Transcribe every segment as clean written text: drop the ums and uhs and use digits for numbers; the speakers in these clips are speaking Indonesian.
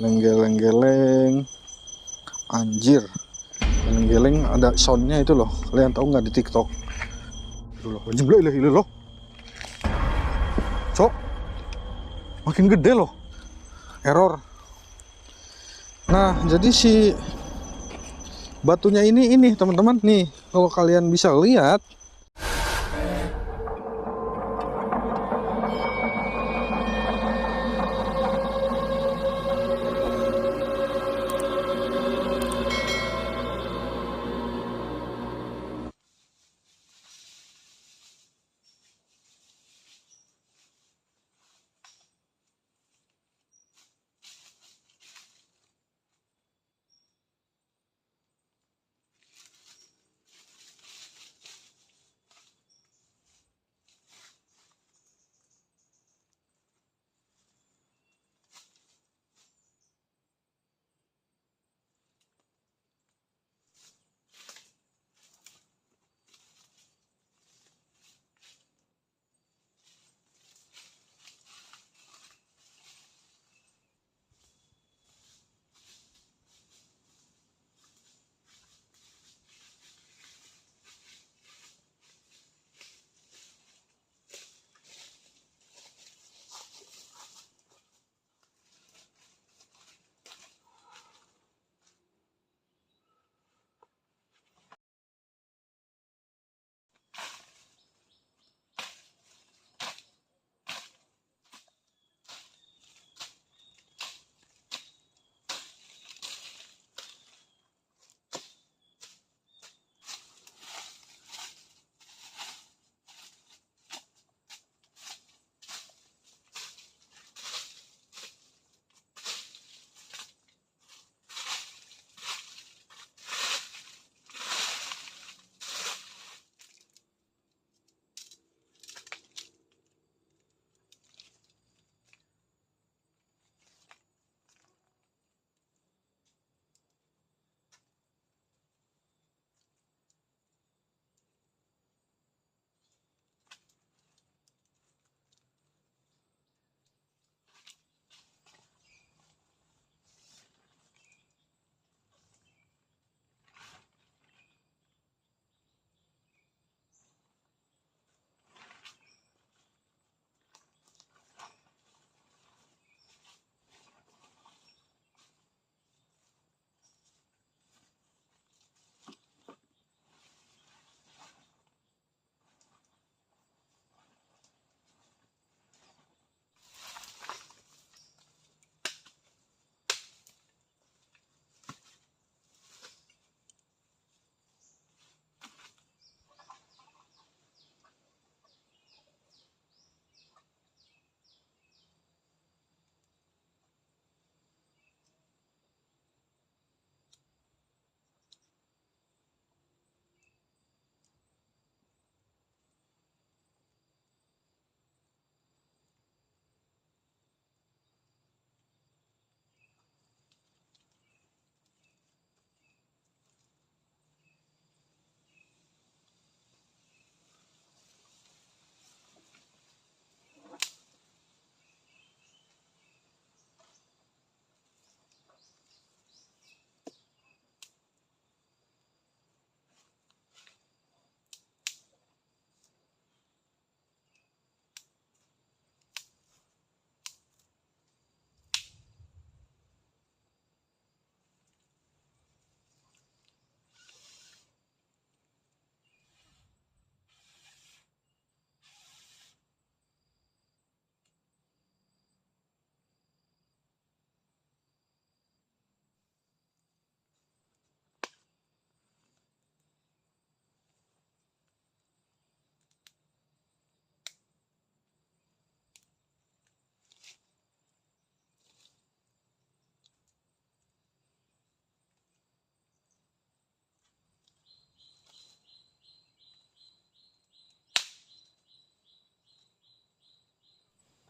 Geleng-geleng. Anjir. Geleng-geleng ada soundnya itu loh. Kalian tahu nggak di TikTok? Itu loh. Jeblok loh. Cok. Makin gede loh. Error. Nah, jadi si batunya ini teman-teman nih, kalau kalian bisa lihat,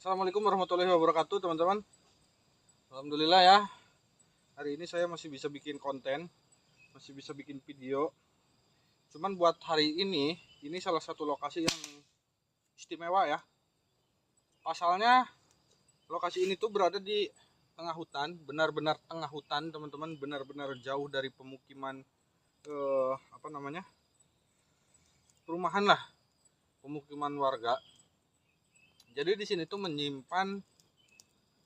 Assalamualaikum warahmatullahi wabarakatuh teman-teman. Alhamdulillah ya, hari ini saya masih bisa bikin konten, masih bisa bikin video. Cuman buat hari ini salah satu lokasi yang istimewa ya. Pasalnya lokasi ini tuh berada di tengah hutan, benar-benar tengah hutan teman-teman, benar-benar jauh dari pemukiman perumahan lah, pemukiman warga. Jadi di sini tuh menyimpan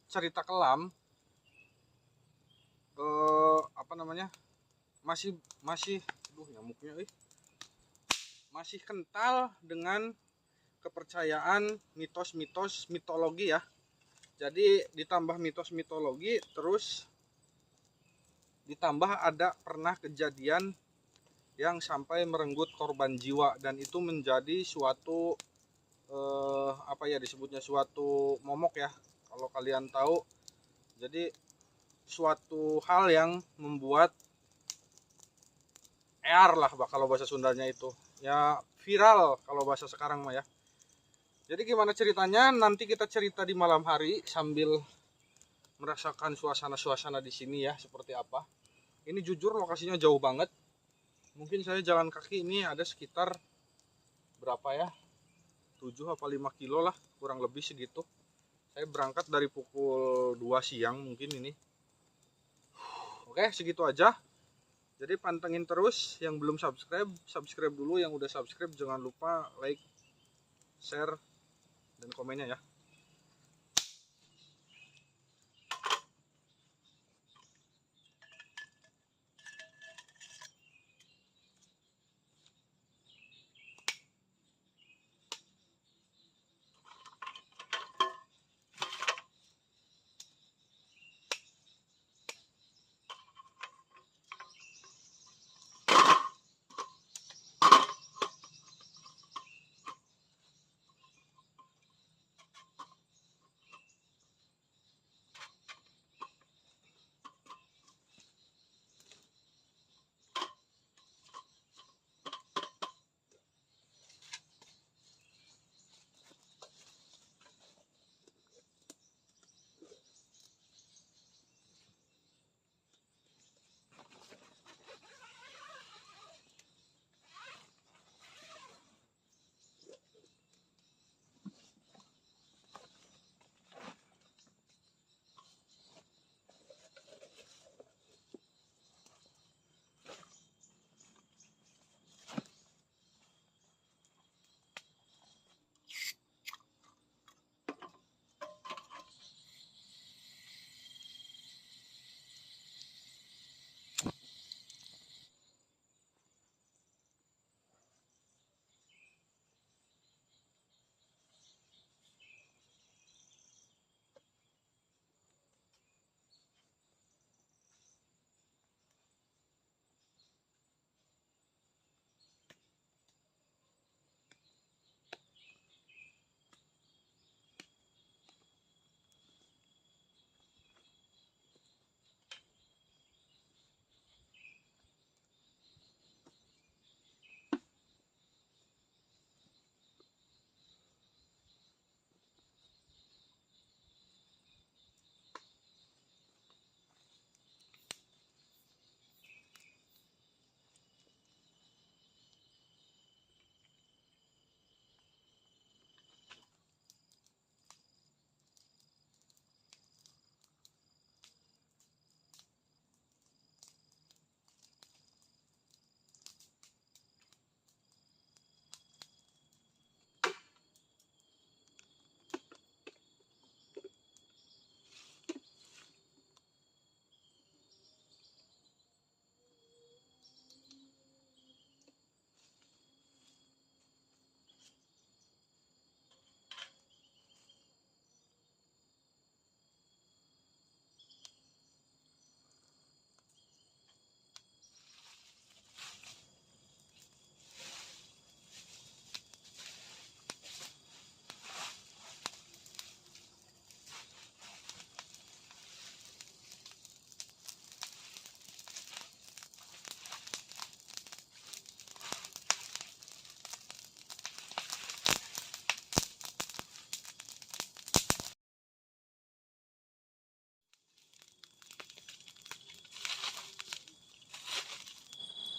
cerita kelam, masih nyamuknya masih kental dengan kepercayaan, mitos-mitos, mitologi ya. Jadi ditambah mitos mitologi, terus ditambah ada pernah kejadian yang sampai merenggut korban jiwa, dan itu menjadi suatu disebutnya suatu momok ya kalau kalian tahu. Jadi suatu hal yang membuat lah kalau bahasa Sundanya itu ya, viral kalau bahasa sekarang mah ya. Jadi gimana ceritanya, nanti kita cerita di malam hari sambil merasakan suasana di sini ya seperti apa. Ini jujur lokasinya jauh banget, mungkin saya jalan kaki ini ada sekitar berapa ya, 7 apa 5 kilo lah, kurang lebih segitu. Saya berangkat dari pukul 2 siang mungkin ini. Oke, segitu aja. Jadi pantengin terus, yang belum subscribe dulu, yang udah subscribe jangan lupa like, share, dan komennya ya.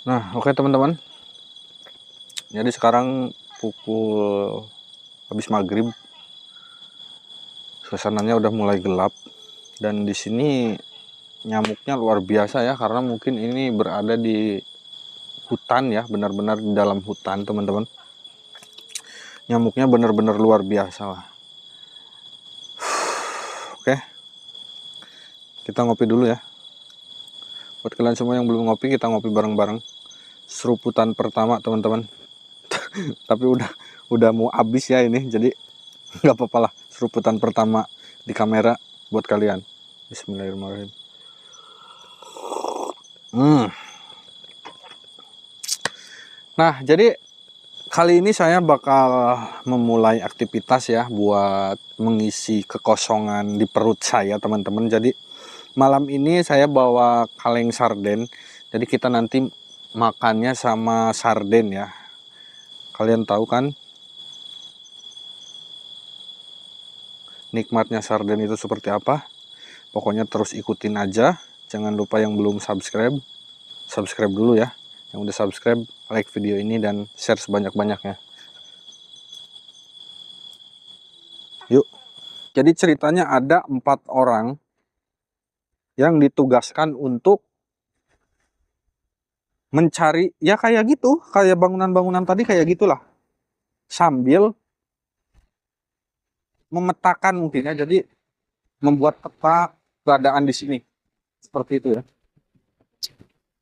Nah, oke teman-teman. Jadi sekarang pukul habis maghrib. Suasananya udah mulai gelap. Dan di sini nyamuknya luar biasa ya, karena mungkin ini berada di hutan ya, benar-benar di dalam hutan teman-teman. Nyamuknya benar-benar luar biasa lah. Oke, kita ngopi dulu ya. Buat kalian semua yang belum ngopi, kita ngopi bareng-bareng. Seruputan pertama teman-teman. Tapi udah mau habis ya ini, jadi nggak apa-apa lah. Seruputan pertama di kamera buat kalian. Bismillahirrahmanirrahim. Nah, jadi kali ini saya bakal memulai aktivitas ya buat mengisi kekosongan di perut saya teman-teman. Jadi malam ini saya bawa kaleng sarden. Jadi kita nanti makannya sama sarden ya. Kalian tahu kan nikmatnya sarden itu seperti apa? Pokoknya terus ikutin aja. Jangan lupa yang belum subscribe, subscribe dulu ya. Yang udah subscribe, like video ini dan share sebanyak-banyaknya. Yuk. Jadi ceritanya ada 4 orang yang ditugaskan untuk mencari, ya kayak gitu, kayak bangunan-bangunan tadi kayak gitulah. Sambil memetakan mungkin ya, jadi membuat peta keadaan di sini. Seperti itu ya.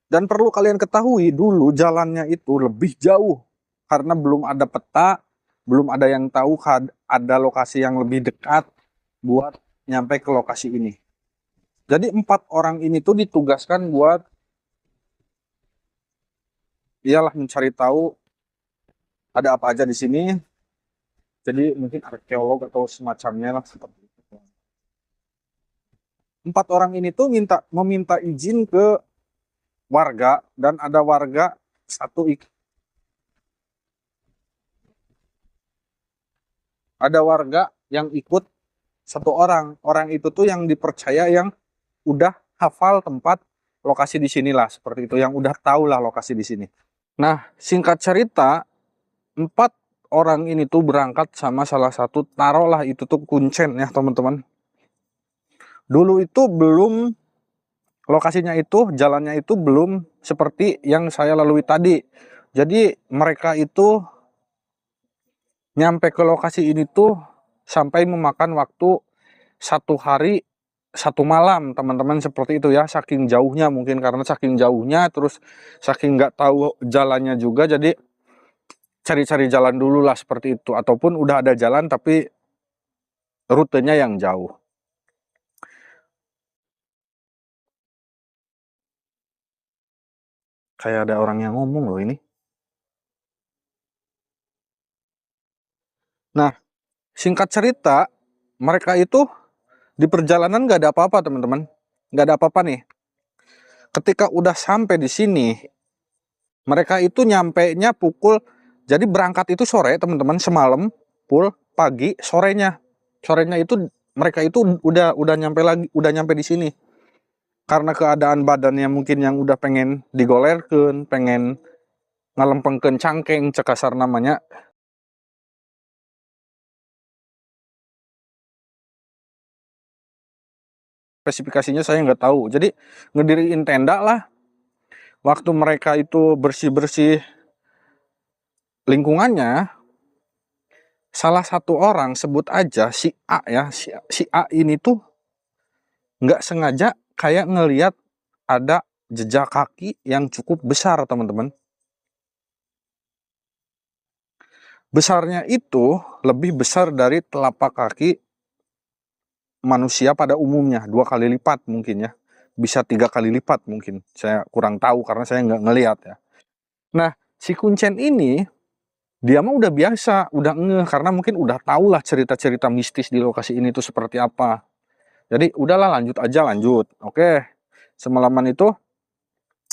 Dan perlu kalian ketahui dulu jalannya itu lebih jauh. Karena belum ada peta, belum ada yang tahu ada lokasi yang lebih dekat buat nyampe ke lokasi ini. Jadi 4 orang ini tuh ditugaskan buat ialah mencari tahu ada apa aja di sini. Jadi mungkin arkeolog atau semacamnya lah seperti itu. 4 orang ini tuh meminta izin ke warga, dan ada warga yang ikut 1 orang. Orang itu tuh yang dipercaya, yang udah hafal tempat lokasi di sinilah, seperti itu, yang udah tahu lah lokasi di sini. Nah, singkat cerita, 4 orang ini tuh berangkat sama salah satu, taruhlah itu tuh kuncen ya teman-teman. Dulu itu belum, lokasinya itu, jalannya itu belum seperti yang saya lalui tadi. Jadi mereka itu nyampe ke lokasi ini tuh sampai memakan waktu 1 hari 1 malam teman-teman, seperti itu ya. Saking jauhnya, mungkin karena saking jauhnya, terus saking nggak tahu jalannya juga, jadi cari-cari jalan dulu lah seperti itu. Ataupun udah ada jalan tapi rutenya yang jauh. Kayak ada orang yang ngomong loh ini. Nah, singkat cerita, mereka itu di perjalanan nggak ada apa-apa teman-teman. Nggak ada apa-apa nih. Ketika udah sampai di sini, mereka itu nyampe-nya pukul, jadi berangkat itu sore teman-teman, semalam, pagi, sorenya itu mereka itu udah nyampe lagi, udah nyampe di sini. Karena keadaan badannya mungkin yang udah pengen digolerkeun, pengen ngalempengkeun cangkeng, cekasar namanya. Spesifikasinya saya nggak tahu. Jadi ngediriin tenda lah. Waktu mereka itu bersih-bersih lingkungannya, salah satu orang, sebut aja si A ya, si A ini tuh nggak sengaja kayak ngelihat ada jejak kaki yang cukup besar teman-teman. Besarnya itu lebih besar dari telapak kaki manusia pada umumnya, 2 kali lipat mungkin ya, bisa 3 kali lipat mungkin. Saya kurang tahu karena saya nggak ngelihat ya. Nah, si kuncen ini dia mah udah biasa, udah ngeh, karena mungkin udah tahu lah cerita-cerita mistis di lokasi ini tuh seperti apa. Jadi udahlah, lanjut aja, lanjut. Oke, semalaman itu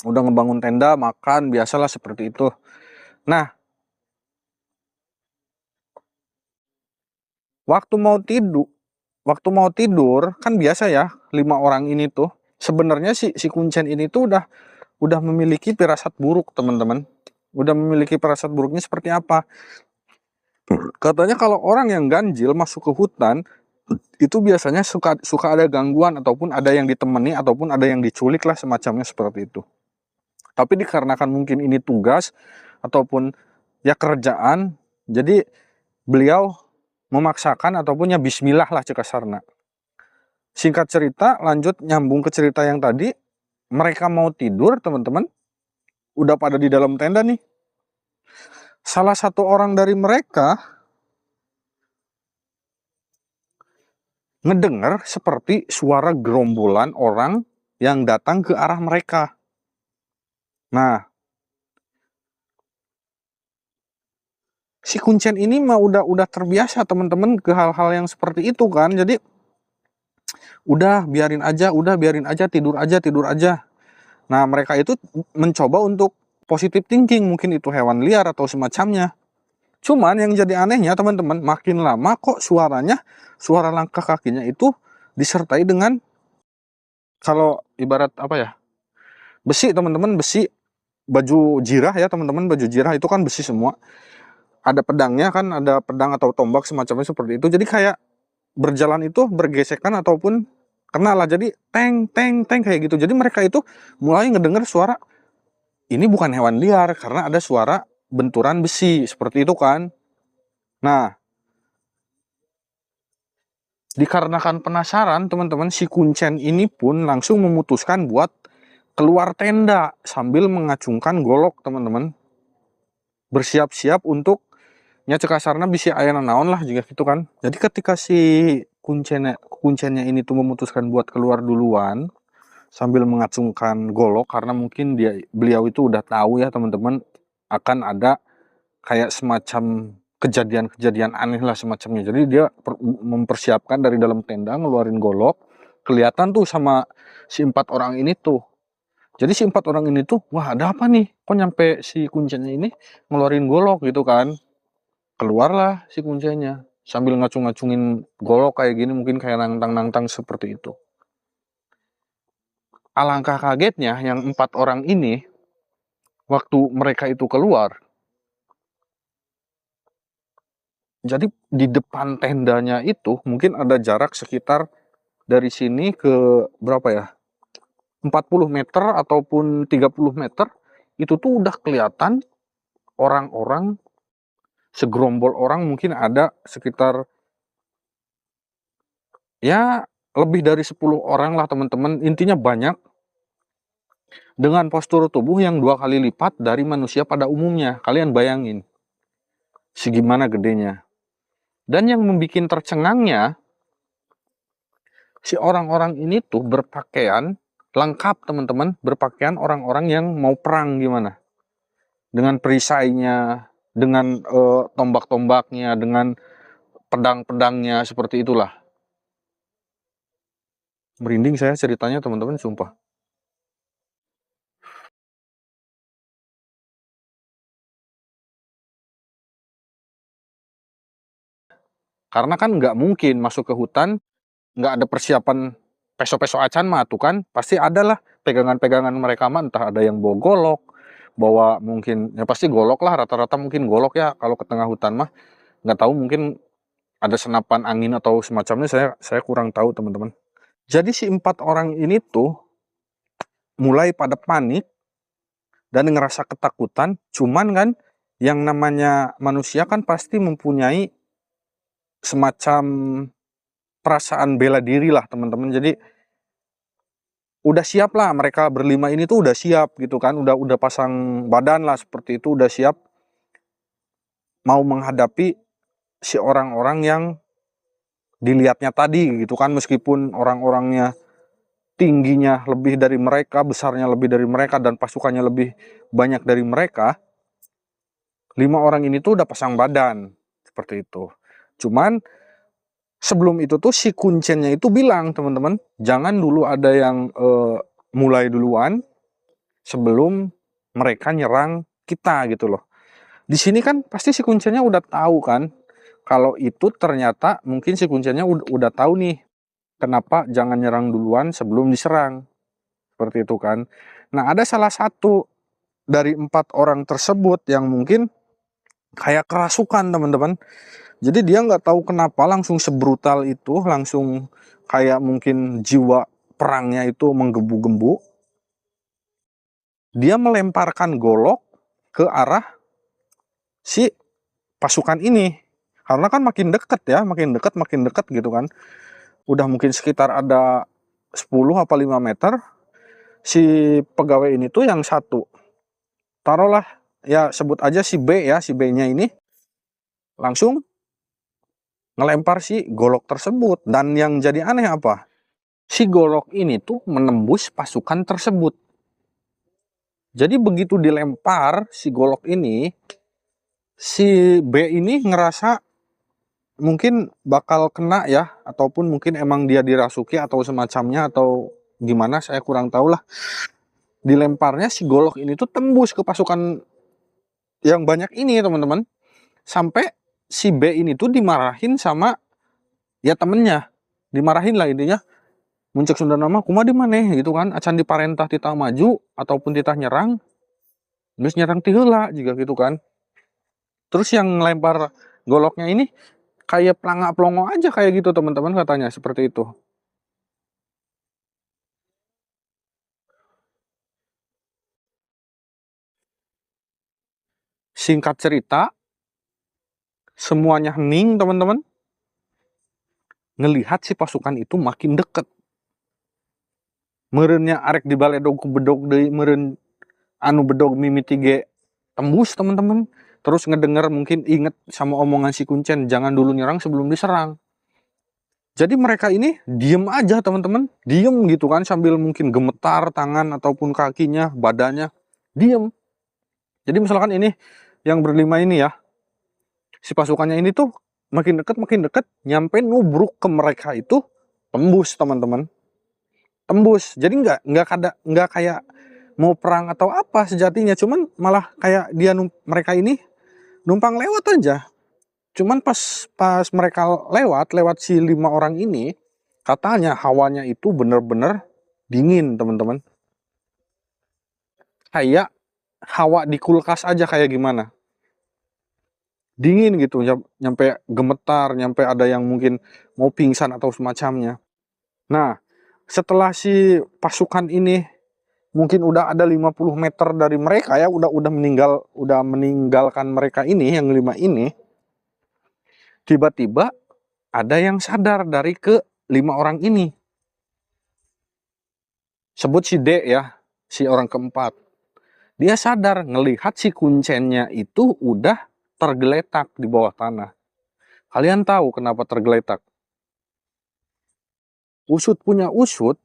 udah ngebangun tenda, makan, biasalah seperti itu. Nah, waktu mau tidur kan biasa ya, 5 orang ini tuh sebenarnya si kuncen ini tuh udah memiliki firasat buruk teman-teman. Udah memiliki firasat buruknya seperti apa? Katanya kalau orang yang ganjil masuk ke hutan, itu biasanya suka ada gangguan, ataupun ada yang ditemani, ataupun ada yang diculik lah, semacamnya seperti itu. Tapi dikarenakan mungkin ini tugas ataupun ya kerjaan, jadi beliau memaksakan ataupun ya bismillah lah cek kasarna. Singkat cerita, lanjut nyambung ke cerita yang tadi, mereka mau tidur teman-teman, udah pada di dalam tenda nih. Salah satu orang dari mereka ngedengar seperti suara gerombolan orang yang datang ke arah mereka. Nah, si kuncen ini mah udah terbiasa teman-teman ke hal-hal yang seperti itu kan. Jadi udah biarin aja, tidur aja. Nah, mereka itu mencoba untuk positive thinking, mungkin itu hewan liar atau semacamnya. Cuman yang jadi anehnya teman-teman, makin lama kok suara langkah kakinya itu disertai dengan, kalau ibarat apa ya, besi teman-teman, besi, baju jirah ya teman-teman, baju jirah itu kan besi semua. Ada pedangnya kan, ada pedang atau tombak semacamnya seperti itu. Jadi kayak berjalan itu bergesekan ataupun kena lah, jadi teng teng teng kayak gitu. Jadi mereka itu mulai ngedenger suara, ini bukan hewan liar karena ada suara benturan besi seperti itu kan. Nah, dikarenakan penasaran teman-teman, si kuncen ini pun langsung memutuskan buat keluar tenda sambil mengacungkan golok teman-teman, bersiap-siap untuk cek kasarna bisa ayana naon lah juga gitu kan. Jadi ketika si kuncennya ini tuh memutuskan buat keluar duluan sambil mengacungkan golok, karena mungkin beliau itu udah tahu ya teman-teman, akan ada kayak semacam kejadian-kejadian aneh lah semacamnya. Jadi dia mempersiapkan dari dalam tenda ngeluarin golok, kelihatan tuh sama si 4 orang ini tuh. Jadi si 4 orang ini tuh, wah ada apa nih? Kok nyampe si kuncennya ini ngeluarin golok gitu kan? Keluarlah si kuncinya sambil ngacung-ngacungin golok kayak gini, mungkin kayak nantang-nantang seperti itu. Alangkah kagetnya yang 4 orang ini, waktu mereka itu keluar, jadi di depan tendanya itu mungkin ada jarak sekitar dari sini ke berapa ya, 40 meter ataupun 30 meter, itu tuh udah kelihatan orang-orang, segerombol orang, mungkin ada sekitar ya lebih dari 10 orang lah teman-teman. Intinya banyak, dengan postur tubuh yang 2 kali lipat dari manusia pada umumnya. Kalian bayangin segimana gedenya. Dan yang membuat tercengangnya, si orang-orang ini tuh berpakaian lengkap teman-teman, berpakaian orang-orang yang mau perang gimana, dengan perisainya, dengan tombak-tombaknya, dengan pedang-pedangnya, seperti itulah. Merinding saya ceritanya teman-teman, sumpah. Karena kan nggak mungkin masuk ke hutan nggak ada persiapan peso-peso acan mah tuh kan, pasti ada lah pegangan-pegangan mereka mah, entah ada yang bawa golok, bawa mungkin ya pasti golok lah, rata-rata mungkin golok ya kalau ke tengah hutan mah. Nggak tahu mungkin ada senapan angin atau semacamnya, saya kurang tahu teman-teman. Jadi si 4 orang ini tuh mulai pada panik dan ngerasa ketakutan. Cuman kan yang namanya manusia kan pasti mempunyai semacam perasaan bela diri lah teman-teman. Jadi udah siap lah, mereka berlima ini tuh udah siap gitu kan, udah pasang badan lah seperti itu, udah siap mau menghadapi si orang-orang yang dilihatnya tadi gitu kan. Meskipun orang-orangnya tingginya lebih dari mereka, besarnya lebih dari mereka, dan pasukannya lebih banyak dari mereka, 5 orang ini tuh udah pasang badan seperti itu. Cuman sebelum itu tuh si kuncennya itu bilang teman-teman, jangan dulu ada yang mulai duluan sebelum mereka nyerang kita gitu loh. Di sini kan pasti si kuncennya udah tahu kan, kalau itu ternyata mungkin si kuncennya udah tahu nih kenapa jangan nyerang duluan sebelum diserang, seperti itu kan. Nah, ada salah satu dari 4 orang tersebut yang mungkin kayak kerasukan teman-teman. Jadi dia nggak tahu kenapa langsung sebrutal itu, langsung kayak mungkin jiwa perangnya itu menggebu-gebu. Dia melemparkan golok ke arah si pasukan ini. Karena kan makin deket ya, makin deket gitu kan. Udah mungkin sekitar ada 10 apa 5 meter. Si pegawai ini tuh yang satu, taruhlah ya sebut aja si B ya, si B-nya ini langsung ngelempar si golok tersebut. Dan yang jadi aneh apa? Si golok ini tuh menembus pasukan tersebut. Jadi begitu dilempar si golok ini, si B ini ngerasa mungkin bakal kena ya, ataupun mungkin emang dia dirasuki atau semacamnya, atau gimana saya kurang tahu lah. Dilemparnya si golok ini tuh tembus ke pasukan yang banyak ini teman-teman. Sampai si B ini tuh dimarahin sama ya temennya. Dimarahin lah intinya. Muncul Sunda nama kuma di mana gitu kan, acan diparentah titah maju ataupun titah nyerang, terus nyerang tiheula juga gitu kan. Terus yang ngelempar goloknya ini kayak pelangak pelongo aja kayak gitu teman-teman, katanya seperti itu. Singkat cerita, semuanya hening teman-teman. Ngelihat si pasukan itu makin deket. Merennya arek di baledog ku bedog deui, meren anu bedog mimiti ge tembus teman-teman. Terus ngedenger mungkin inget sama omongan si Kuncen, jangan dulu nyerang sebelum diserang. Jadi mereka ini diem aja teman-teman, diem gitu kan, sambil mungkin gemetar tangan ataupun kakinya, badannya, diem. Jadi misalkan ini yang berlima ini ya, si pasukannya ini tuh makin deket, nyampe nubruk ke mereka itu tembus teman-teman, tembus. Jadi nggak kayak mau perang atau apa sejatinya, cuman malah kayak dia mereka ini numpang lewat aja. Cuman pas mereka lewat si 5 orang ini, katanya hawanya itu bener-bener dingin teman-teman. Kayak hawa di kulkas aja kayak gimana. Dingin gitu, nyampe gemetar, nyampe ada yang mungkin mau pingsan atau semacamnya. Nah, setelah si pasukan ini mungkin udah ada 50 meter dari mereka ya, udah meninggalkan mereka ini, yang 5 ini, tiba-tiba ada yang sadar dari ke 5 orang ini. Sebut si D ya, si orang keempat. Dia sadar ngelihat si Kuncennya itu udah tergeletak di bawah tanah. Kalian tahu kenapa tergeletak? Usut punya usut,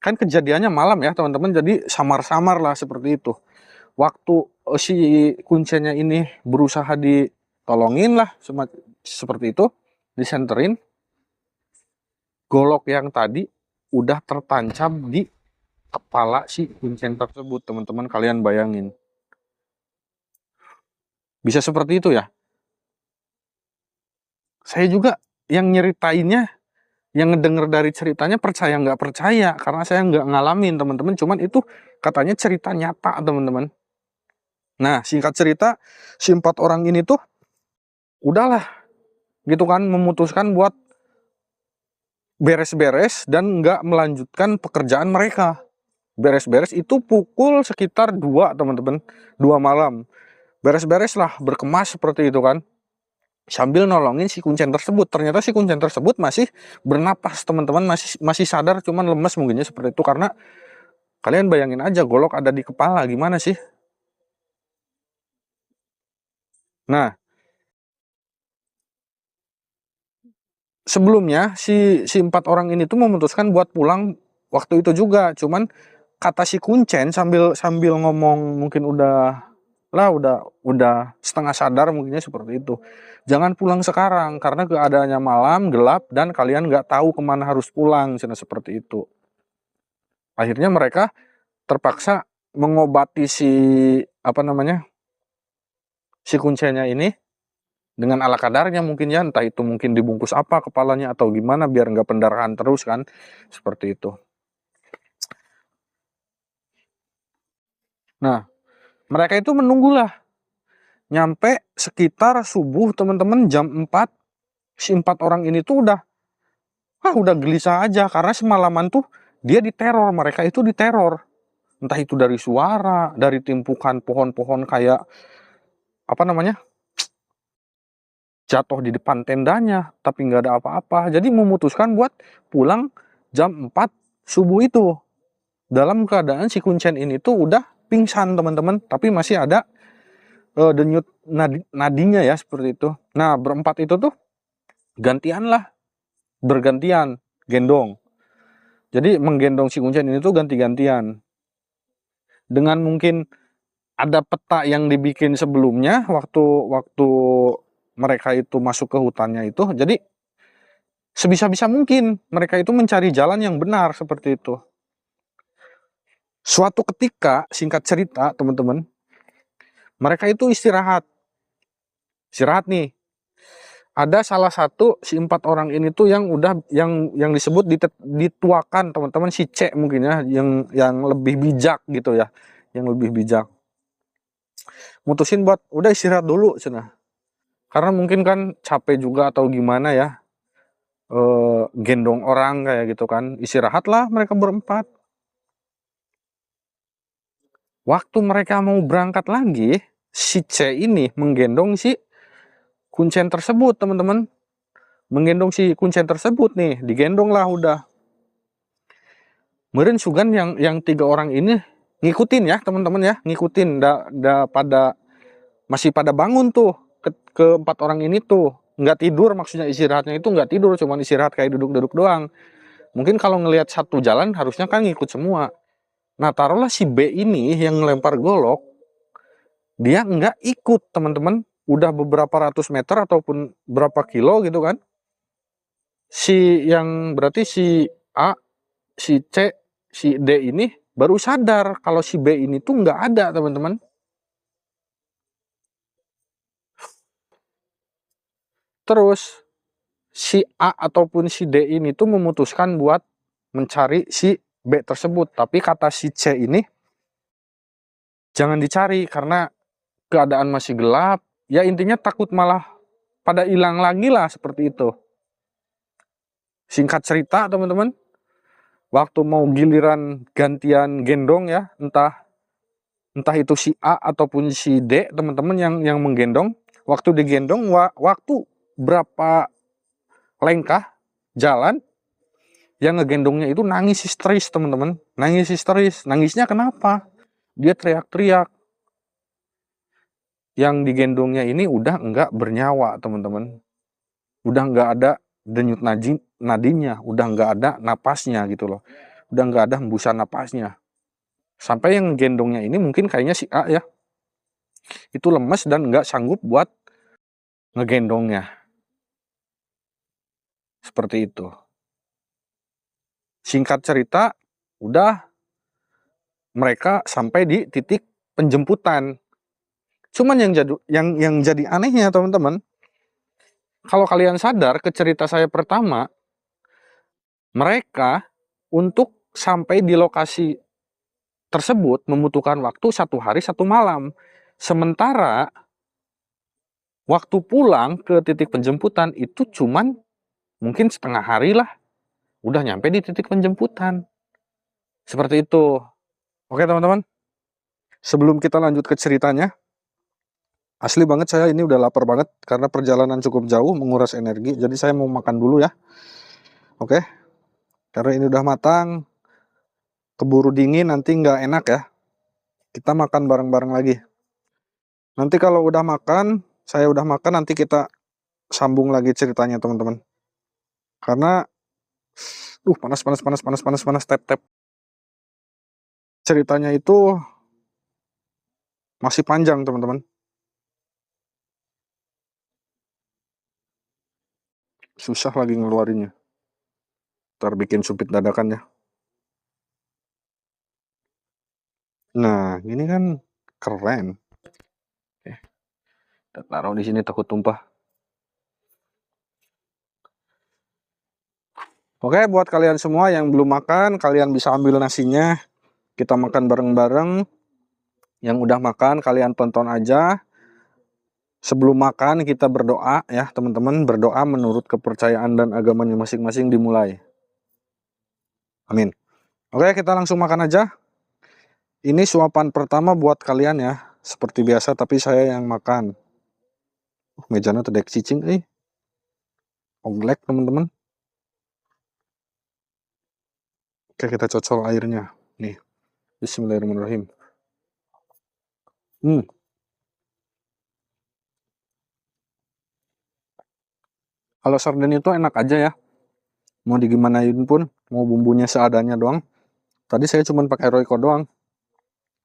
kan kejadiannya malam ya teman-teman, jadi samar-samar lah seperti itu. Waktu si Kuncennya ini berusaha ditolongin lah, seperti itu, disenterin, golok yang tadi udah tertancap di kepala si Kuncen tersebut teman-teman. Kalian bayangin. Bisa seperti itu ya. Saya juga yang nyeritainnya, yang ngedenger dari ceritanya percaya nggak percaya, karena saya nggak ngalamin teman-teman. Cuman itu katanya cerita nyata teman-teman. Nah singkat cerita, si 4 orang ini tuh udahlah gitu kan, memutuskan buat beres-beres dan nggak melanjutkan pekerjaan mereka. Beres-beres itu pukul sekitar 2 teman-teman, 2 malam. Beres-beres lah, berkemas seperti itu kan, sambil nolongin si Kuncen tersebut. Ternyata si Kuncen tersebut masih bernapas teman-teman, masih sadar, cuman lemes mungkinnya seperti itu. Karena kalian bayangin aja, golok ada di kepala, gimana sih. Nah sebelumnya si 4 orang ini tuh memutuskan buat pulang waktu itu juga. Cuman kata si Kuncen sambil ngomong, mungkin udah setengah sadar mungkinnya seperti itu, jangan pulang sekarang karena keadaannya malam gelap dan kalian nggak tahu kemana harus pulang, seperti itu. Akhirnya mereka terpaksa mengobati si apa namanya, si Kuncennya ini dengan ala kadarnya mungkin ya, entah itu mungkin dibungkus apa kepalanya atau gimana biar nggak pendarahan terus kan, seperti itu. Nah mereka itu menunggulah nyampe sekitar subuh teman-teman, jam 4. Si 4 orang ini tuh udah gelisah aja karena semalaman tuh dia diteror, mereka itu diteror. Entah itu dari suara, dari timpukan pohon-pohon kayak apa namanya, jatuh di depan tendanya, tapi nggak ada apa-apa. Jadi memutuskan buat pulang jam 4 subuh itu. Dalam keadaan si Kuncen ini tuh udah pingsan teman-teman, tapi masih ada denyut nadinya ya, seperti itu. Nah, berempat itu tuh bergantian gendong. Jadi menggendong si Kuncen ini tuh ganti-gantian. Dengan mungkin ada peta yang dibikin sebelumnya waktu mereka itu masuk ke hutannya itu. Jadi sebisa-bisa mungkin mereka itu mencari jalan yang benar, seperti itu. Suatu ketika, singkat cerita teman-teman, mereka itu istirahat nih. Ada salah satu si 4 orang ini tuh yang udah yang disebut dituakan teman-teman, si C mungkin ya, yang lebih bijak gitu ya, yang lebih bijak. Mutusin buat udah istirahat dulu cenah. Karena mungkin kan capek juga atau gimana ya, gendong orang kayak gitu kan. Istirahatlah mereka berempat. Waktu mereka mau berangkat lagi, si C ini menggendong si Kuncen tersebut teman-teman. Menggendong si Kuncen tersebut nih, digendong lah udah. Meureun sugan yang 3 orang ini ngikutin ya teman-teman ya, ngikutin masih pada bangun tuh ke 4 orang ini tuh. Nggak tidur, maksudnya istirahatnya itu nggak tidur, cuman istirahat kayak duduk-duduk doang. Mungkin kalau ngelihat satu jalan harusnya kan ngikut semua. Nah, taruhlah si B ini yang ngelempar golok, dia nggak ikut teman-teman, udah beberapa ratus meter ataupun berapa kilo gitu kan. Berarti si A, si C, si D ini baru sadar kalau si B ini tuh nggak ada teman-teman. Terus si A ataupun si D ini tuh memutuskan buat mencari si B tersebut. Tapi kata si C ini, jangan dicari karena keadaan masih gelap. Ya intinya takut malah pada hilang lagi lah, seperti itu. Singkat cerita teman-teman, waktu mau giliran gantian gendong ya, entah itu si A ataupun si D teman-teman yang menggendong. Waktu digendong, waktu berapa lengkah jalan, yang ngegendongnya itu nangis histeris teman-teman. Nangis histeris. Nangisnya kenapa? Dia teriak-teriak. Yang digendongnya ini udah enggak bernyawa teman-teman. Udah enggak ada denyut nadinya, udah enggak ada napasnya gitu loh. Udah enggak ada hembusan napasnya. Sampai yang gendongnya ini mungkin kayaknya si A ya, itu lemes dan enggak sanggup buat ngegendongnya. Seperti itu. Singkat cerita, udah mereka sampai di titik penjemputan. Cuman yang jadi anehnya teman-teman, kalau kalian sadar ke cerita saya pertama, mereka untuk sampai di lokasi tersebut membutuhkan waktu 1 hari 1 malam. Sementara waktu pulang ke titik penjemputan itu cuman mungkin setengah hari lah, udah nyampe di titik penjemputan. Seperti itu. Oke teman-teman, sebelum kita lanjut ke ceritanya, asli banget saya ini udah lapar banget karena perjalanan cukup jauh, menguras energi. Jadi saya mau makan dulu ya. Oke, karena ini udah matang, keburu dingin nanti nggak enak ya. Kita makan bareng-bareng lagi. Nanti kalau udah makan, saya udah makan, nanti kita sambung lagi ceritanya teman-teman. Karena panas, tep. Ceritanya itu masih panjang teman-teman. Susah lagi ngeluarinnya. Ntar bikin sumpit dadakan ya. Nah, ini kan keren. Oke. Kita taruh di sini takut tumpah. Oke, buat kalian semua yang belum makan, kalian bisa ambil nasinya. Kita makan bareng-bareng. Yang udah makan, kalian tonton aja. Sebelum makan kita berdoa ya teman-teman, berdoa menurut kepercayaan dan agamanya masing-masing dimulai. Amin. Oke, kita langsung makan aja. Ini suapan pertama buat kalian ya. Seperti biasa tapi saya yang makan. Mejana tedek cicing oglek teman-teman. Oke, kita cocol airnya. Nih. Bismillahirrahmanirrahim. Kalau sarden itu enak aja ya. Mau digimanain pun, mau bumbunya seadanya doang. Tadi saya cuma pakai Royco doang.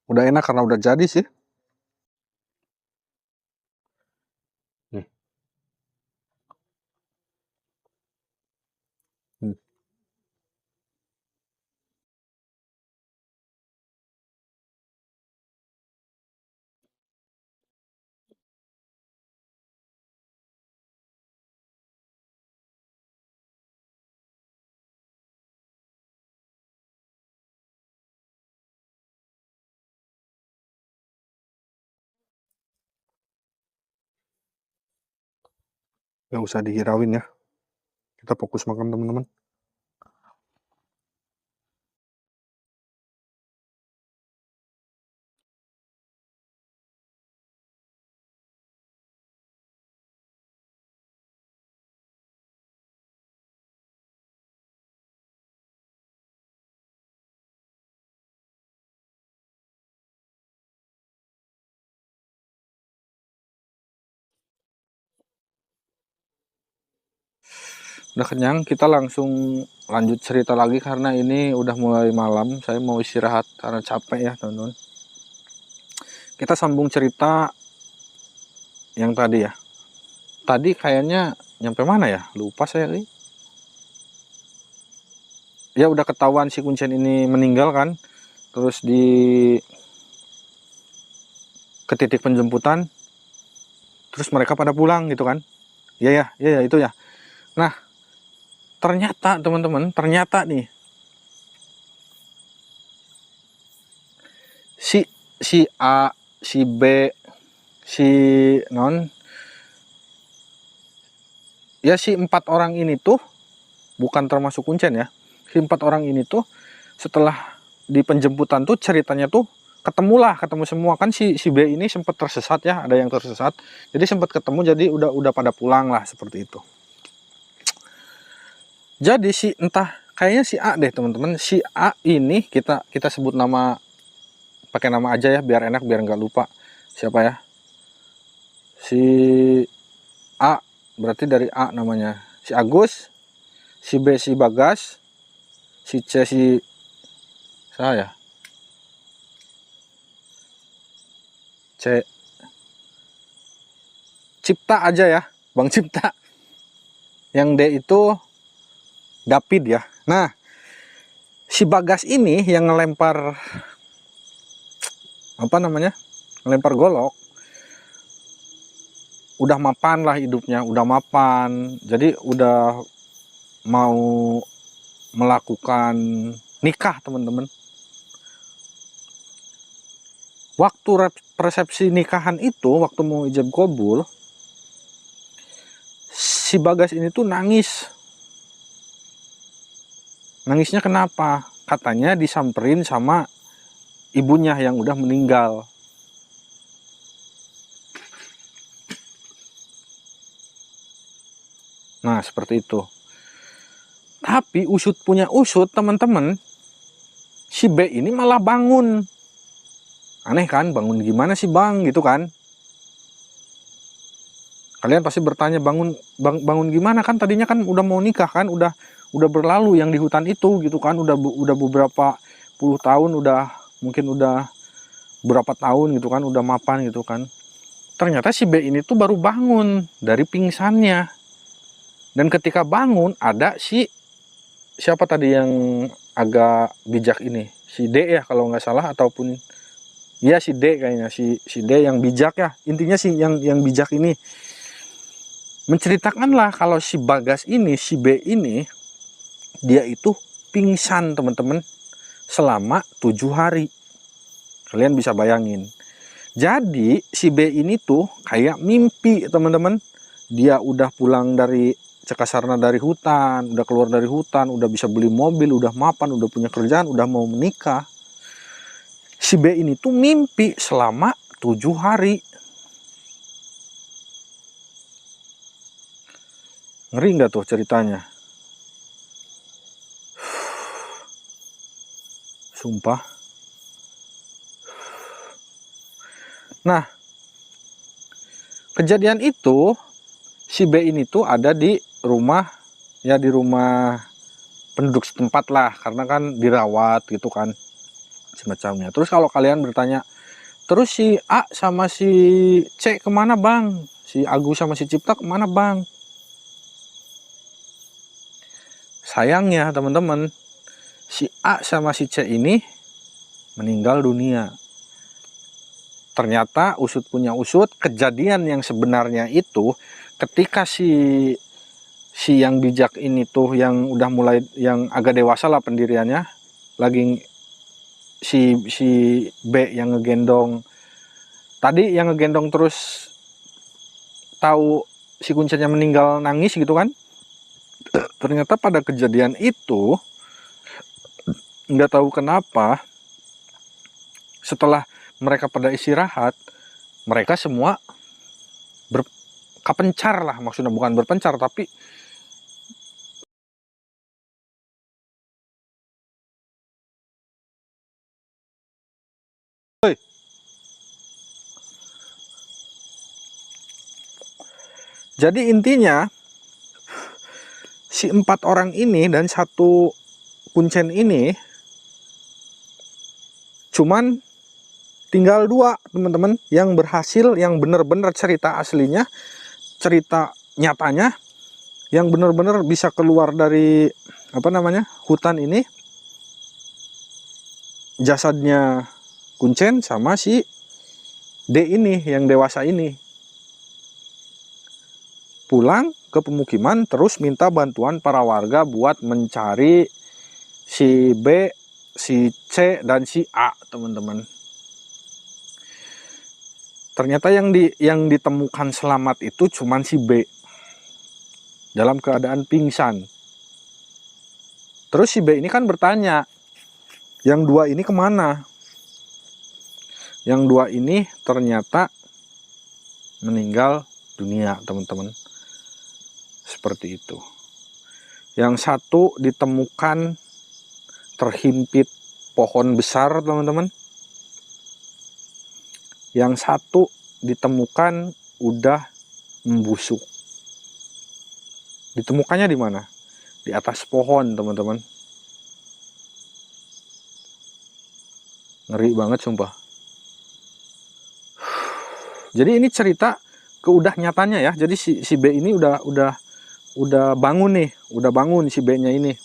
Udah enak karena udah jadi sih. Nih. Gak usah dihirauin ya. Kita fokus makan teman-teman. Udah kenyang, kita langsung lanjut cerita lagi karena ini udah mulai malam. Saya mau istirahat karena capek ya teman-teman. Kita sambung cerita yang tadi ya. Tadi kayaknya nyampe mana ya? Lupa saya nih. Ya udah ketahuan si Kuncen ini meninggal kan. Terus ke titik penjemputan. Terus mereka pada pulang gitu kan. Iya ya itu ya. Nah, ternyata teman-teman, ternyata nih si A, si B, si non ya si 4 orang ini tuh bukan termasuk Kuncen ya. Si 4 orang ini tuh setelah di penjemputan tuh ceritanya tuh ketemu semua kan si B ini sempat tersesat ya, ada yang tersesat. Jadi sempat ketemu, jadi udah pada pulang lah seperti itu. Jadi kayaknya si A deh teman-teman. Si A ini kita sebut nama, pakai nama aja ya biar enak, biar nggak lupa siapa ya. Si A berarti dari A namanya. Si Agus, si B si Bagas, si C si saya. C Cipta aja ya, Bang Cipta. Yang D itu David ya. Nah, si Bagas ini yang ngelempar apa namanya? Ngelempar golok. Udah mapan lah hidupnya, udah mapan. Jadi udah mau melakukan nikah, teman-teman. Waktu resepsi nikahan itu, waktu mau ijab kabul, si Bagas ini tuh nangis. Nangisnya kenapa? Katanya disamperin sama ibunya yang udah meninggal. Nah, seperti itu. Tapi usut punya usut, teman-teman. Si B ini malah bangun. Aneh kan? Bangun gimana sih, Bang? Gitu kan? Kalian pasti bertanya, bangun gimana? Kan tadinya kan udah mau nikah kan? Udah berlalu yang di hutan itu gitu kan, udah beberapa puluh tahun, mungkin udah berapa tahun gitu kan, udah mapan gitu kan. Ternyata si B ini tuh baru bangun dari pingsannya. Dan ketika bangun ada siapa tadi yang agak bijak ini, si D ya kalau nggak salah, ataupun ya si D kayaknya, si D yang bijak ya, intinya si yang bijak ini menceritakanlah kalau si Bagas ini, si B ini, dia itu pingsan teman-teman selama 7 hari. Kalian bisa bayangin. Jadi si B ini tuh kayak mimpi teman-teman. Dia udah pulang dari Cekasarna, dari hutan, udah keluar dari hutan, udah bisa beli mobil, udah mapan, udah punya kerjaan, udah mau menikah. Si B ini tuh mimpi selama 7 hari. Ngeri nggak tuh ceritanya? Sumpah. Nah, kejadian itu si B ini tuh ada di rumah, ya di rumah penduduk setempat lah, karena kan dirawat gitu kan semacamnya. Terus kalau kalian bertanya, terus si A sama si C kemana bang? Si Agus sama si Cipta kemana bang? Sayangnya teman-teman, si A sama si C ini meninggal dunia. Ternyata usut punya usut, kejadian yang sebenarnya itu ketika si yang bijak ini tuh, yang udah mulai, yang agak dewasa lah pendiriannya, lagi si B yang ngegendong tadi, yang ngegendong terus tahu si Kuncennya meninggal, nangis gitu kan. Ternyata pada kejadian itu nggak tahu kenapa, setelah mereka pada istirahat, mereka semua berkapencar lah, maksudnya bukan berpencar tapi jadi intinya si 4 orang ini dan 1 Kuncen ini cuman tinggal 2 teman-teman yang berhasil, yang benar-benar cerita aslinya, cerita nyatanya, yang benar-benar bisa keluar dari apa namanya hutan ini. Jasadnya Kuncen sama si D ini yang dewasa ini pulang ke pemukiman, terus minta bantuan para warga buat mencari si B, si C, dan si A teman-teman. Ternyata yang ditemukan selamat itu cuman si B dalam keadaan pingsan. Terus si B ini kan bertanya, yang 2 ini kemana? Yang 2 ini ternyata meninggal dunia teman-teman. Seperti itu. Yang 1 ditemukan terhimpit pohon besar teman-teman. Yang 1 ditemukan udah membusuk. Ditemukannya di mana? Di atas pohon teman-teman. Ngeri banget sumpah. Jadi ini cerita keudah nyatanya ya. Jadi si B ini udah bangun nih, udah bangun si B-nya ini.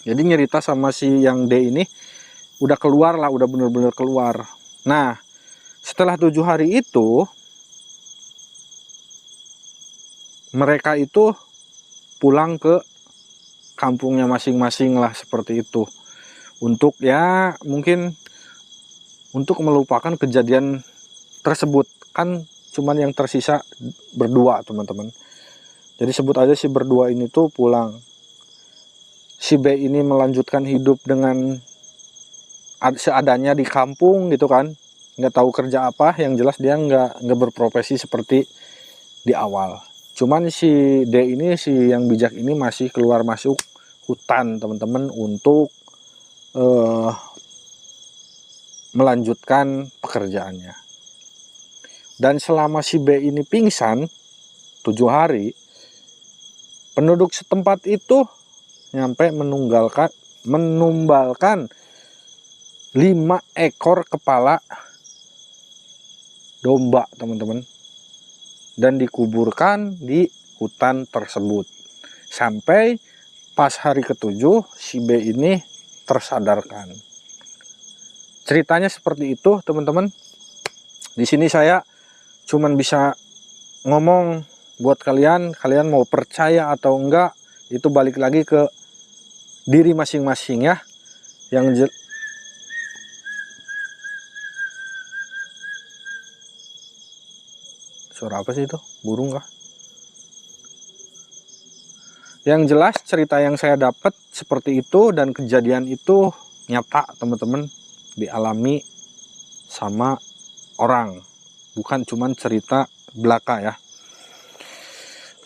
Jadi nyerita sama si yang D ini udah keluar lah, udah bener-bener keluar. Nah, setelah 7 hari itu mereka itu pulang ke kampungnya masing-masing lah, seperti itu. Untuk ya mungkin untuk melupakan kejadian tersebut. Kan cuman yang tersisa berdua teman-teman. Jadi sebut aja si berdua ini tuh pulang. Si B ini melanjutkan hidup dengan seadanya di kampung gitu kan. Nggak tahu kerja apa, yang jelas dia nggak berprofesi seperti di awal. Cuman si D ini, si yang bijak ini masih keluar masuk hutan teman-teman untuk melanjutkan pekerjaannya. Dan selama si B ini pingsan 7 hari, penduduk setempat itu nyampe menumbalkan 5 ekor kepala domba teman-teman, dan dikuburkan di hutan tersebut. Sampai pas hari ke-7 si B ini tersadarkan. Ceritanya seperti itu teman-teman. Di sini saya cuman bisa ngomong buat kalian mau percaya atau enggak, itu balik lagi ke diri masing-masing ya. Suara apa sih itu? Burung kah? Yang jelas cerita yang saya dapat seperti itu, dan kejadian itu nyata teman-teman, dialami sama orang, bukan cuman cerita belaka ya.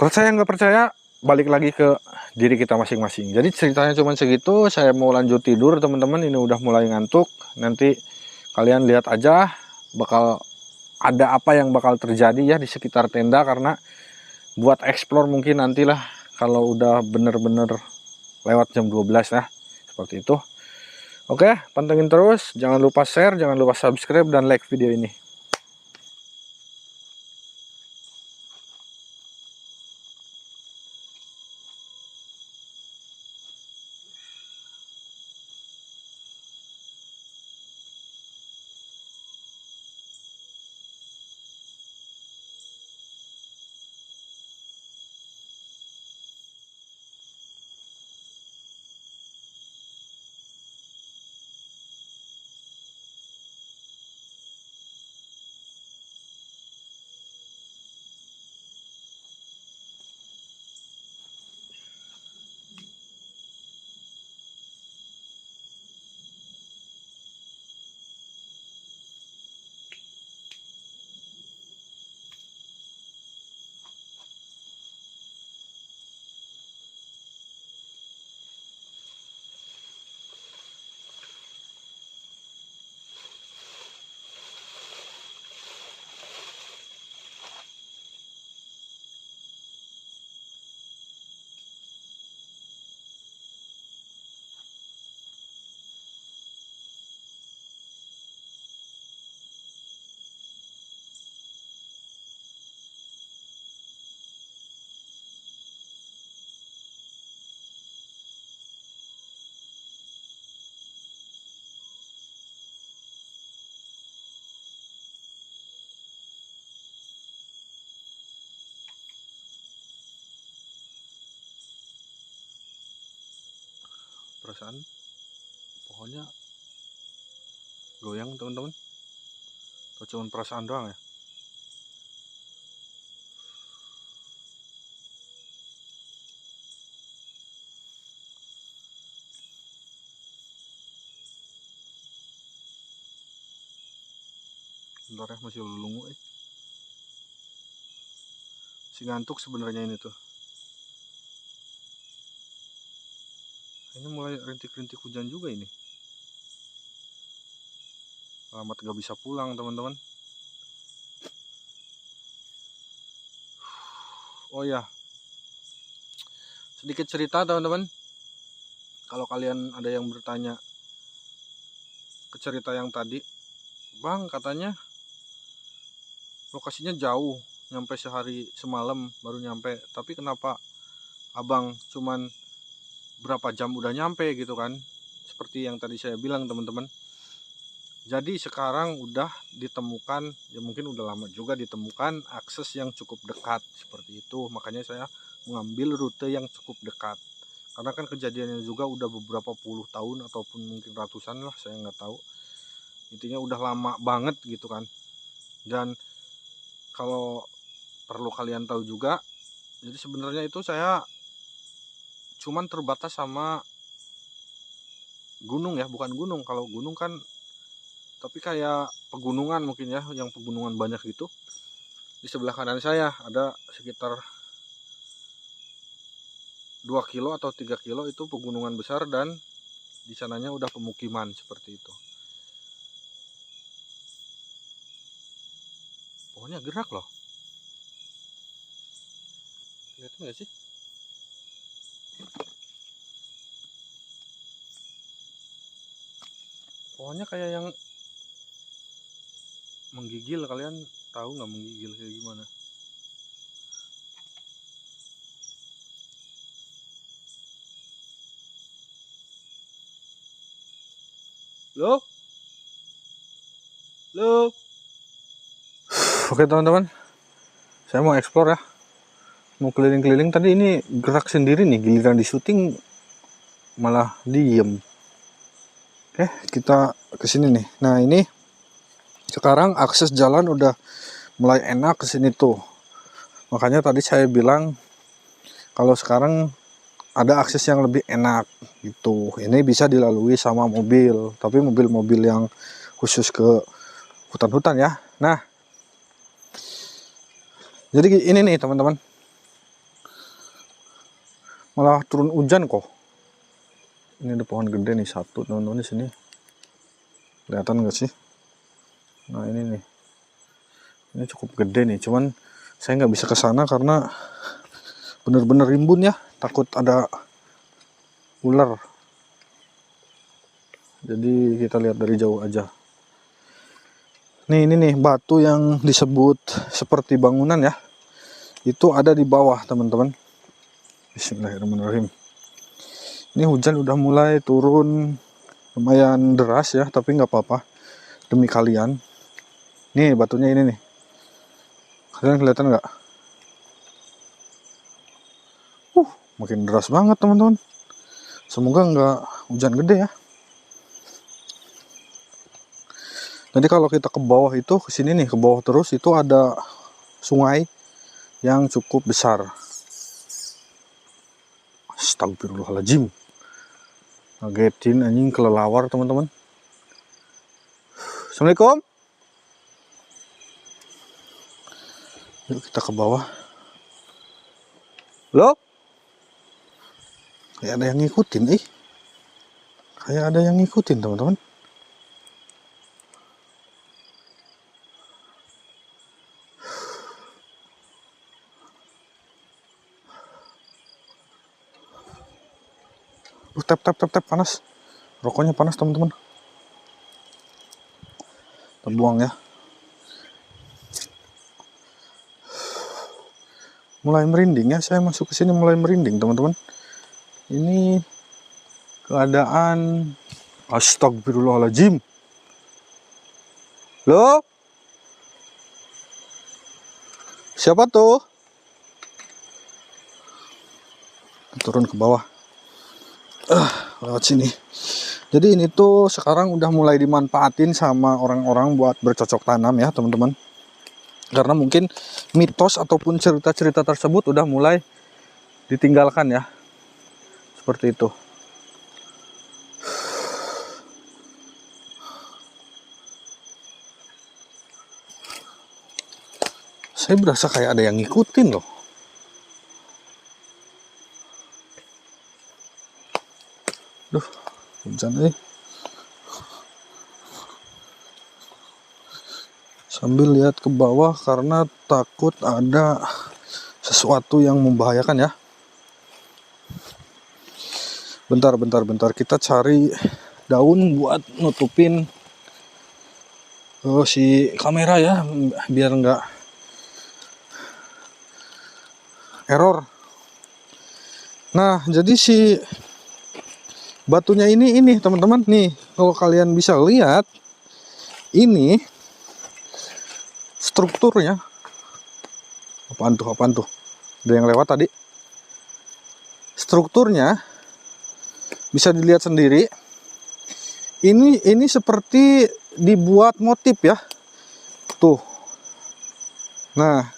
Percaya nggak percaya, balik lagi ke diri kita masing-masing. Jadi ceritanya cuman segitu, saya mau lanjut tidur teman-teman, ini udah mulai ngantuk. Nanti kalian lihat aja bakal ada apa yang bakal terjadi ya di sekitar tenda, karena buat explore mungkin nantilah kalau udah bener-bener lewat jam 12 ya, seperti itu. Oke, pantengin terus, jangan lupa share, jangan lupa subscribe dan like video ini. Perasaan pohonnya goyang teman-teman, atau cuma perasaan doang ya? Bentar ya, masih lungu masih ngantuk sebenarnya ini tuh. Ini mulai rintik-rintik hujan juga ini. Alamat gak bisa pulang teman-teman. Oh ya, sedikit cerita teman-teman. Kalau kalian ada yang bertanya ke cerita yang tadi, Bang katanya lokasinya jauh, nyampe sehari semalam baru nyampe, tapi kenapa abang cuman berapa jam udah nyampe gitu kan? Seperti yang tadi saya bilang teman-teman. Jadi sekarang udah ditemukan, ya mungkin udah lama juga ditemukan akses yang cukup dekat seperti itu. Makanya saya mengambil rute yang cukup dekat. Karena kan kejadiannya juga udah beberapa puluh tahun ataupun mungkin ratusan lah, saya nggak tahu. Intinya udah lama banget gitu kan. Dan kalau perlu kalian tahu juga, jadi sebenarnya itu saya cuman terbatas sama gunung ya, bukan gunung. Kalau gunung kan, tapi kayak pegunungan mungkin ya, yang pegunungan banyak gitu. Di sebelah kanan saya ada sekitar 2 kilo atau 3 kilo itu pegunungan besar, dan di sananya udah pemukiman seperti itu. Pohonnya gerak loh. Lihat nggak sih? Pohonnya kayak yang menggigil. Kalian tahu nggak menggigil kayak gimana? Loh? Loh? Oke teman-teman, saya mau explore ya, mau keliling-keliling. Tadi ini gerak sendiri nih, giliran di syuting malah diem. Oke, kita kesini nih. Nah ini sekarang akses jalan udah mulai enak kesini tuh. Makanya tadi saya bilang kalau sekarang ada akses yang lebih enak gitu. Ini bisa dilalui sama mobil, tapi mobil-mobil yang khusus ke hutan-hutan ya. Nah, jadi ini nih teman-teman, malah turun hujan kok. Ini ada pohon gede nih satu teman-teman di sini. Kelihatan nggak sih? Nah ini nih, ini cukup gede nih. Cuman saya nggak bisa ke sana karena bener-bener rimbun ya. Takut ada ular. Jadi kita lihat dari jauh aja. Nih ini nih batu yang disebut seperti bangunan ya. Itu ada di bawah teman-teman. Bismillahirrahmanirrahim. Ini hujan udah mulai turun lumayan deras ya, tapi nggak apa-apa demi kalian. Nih batunya ini nih, kalian kelihatan nggak? Makin deras banget teman-teman. Semoga nggak hujan gede ya. Jadi kalau kita ke bawah itu, ke sini nih, ke bawah terus itu ada sungai yang cukup besar. Astagfirullahaladzim. Ngagetin anjing, kelelawar teman-teman. Assalamualaikum. Yuk kita ke bawah. Loh? Kayak ada yang ngikutin Kayak ada yang ngikutin teman-teman. Tap panas. Rokoknya panas teman-teman. Kita buang ya. Mulai merinding ya, saya masuk ke sini mulai merinding teman-teman. Ini keadaan astagfirullahaladzim. Loh? Siapa tuh? Turun ke bawah. Lewat sini. Jadi ini tuh sekarang udah mulai dimanfaatin sama orang-orang buat bercocok tanam ya teman-teman. Karena mungkin mitos ataupun cerita-cerita tersebut udah mulai ditinggalkan ya. Seperti itu. Saya berasa kayak ada yang ngikutin loh. Duh, hujan Sambil lihat ke bawah karena takut ada sesuatu yang membahayakan ya. Bentar. Kita cari daun buat nutupin si kamera ya, biar nggak error. Nah, jadi si batunya ini teman-teman nih, kalau kalian bisa lihat ini strukturnya. Apaan tuh? Ada yang lewat tadi. Strukturnya bisa dilihat sendiri. Ini seperti dibuat motif ya. Tuh. Nah,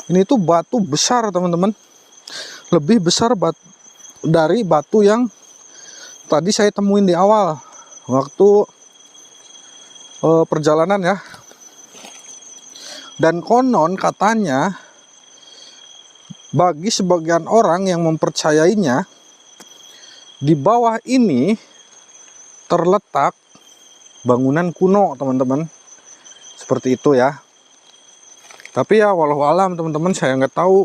ini tuh batu besar teman-teman. Lebih besar dari batu yang tadi saya temuin di awal waktu perjalanan ya. Dan konon katanya bagi sebagian orang yang mempercayainya, di bawah ini terletak bangunan kuno teman-teman. Seperti itu ya. Tapi ya walau alam teman-teman, saya nggak tahu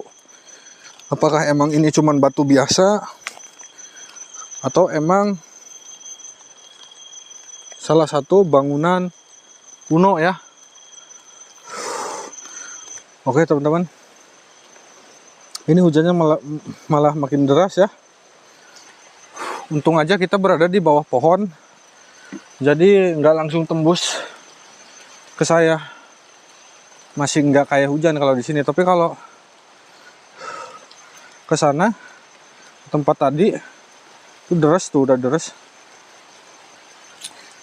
apakah emang ini cuman batu biasa atau emang salah satu bangunan kuno ya. Oke teman-teman, ini hujannya malah makin deras ya. Untung aja kita berada di bawah pohon, jadi nggak langsung tembus ke saya. Masih nggak kayak hujan kalau di sini, tapi kalau ke sana tempat tadi itu deras tuh, udah deras.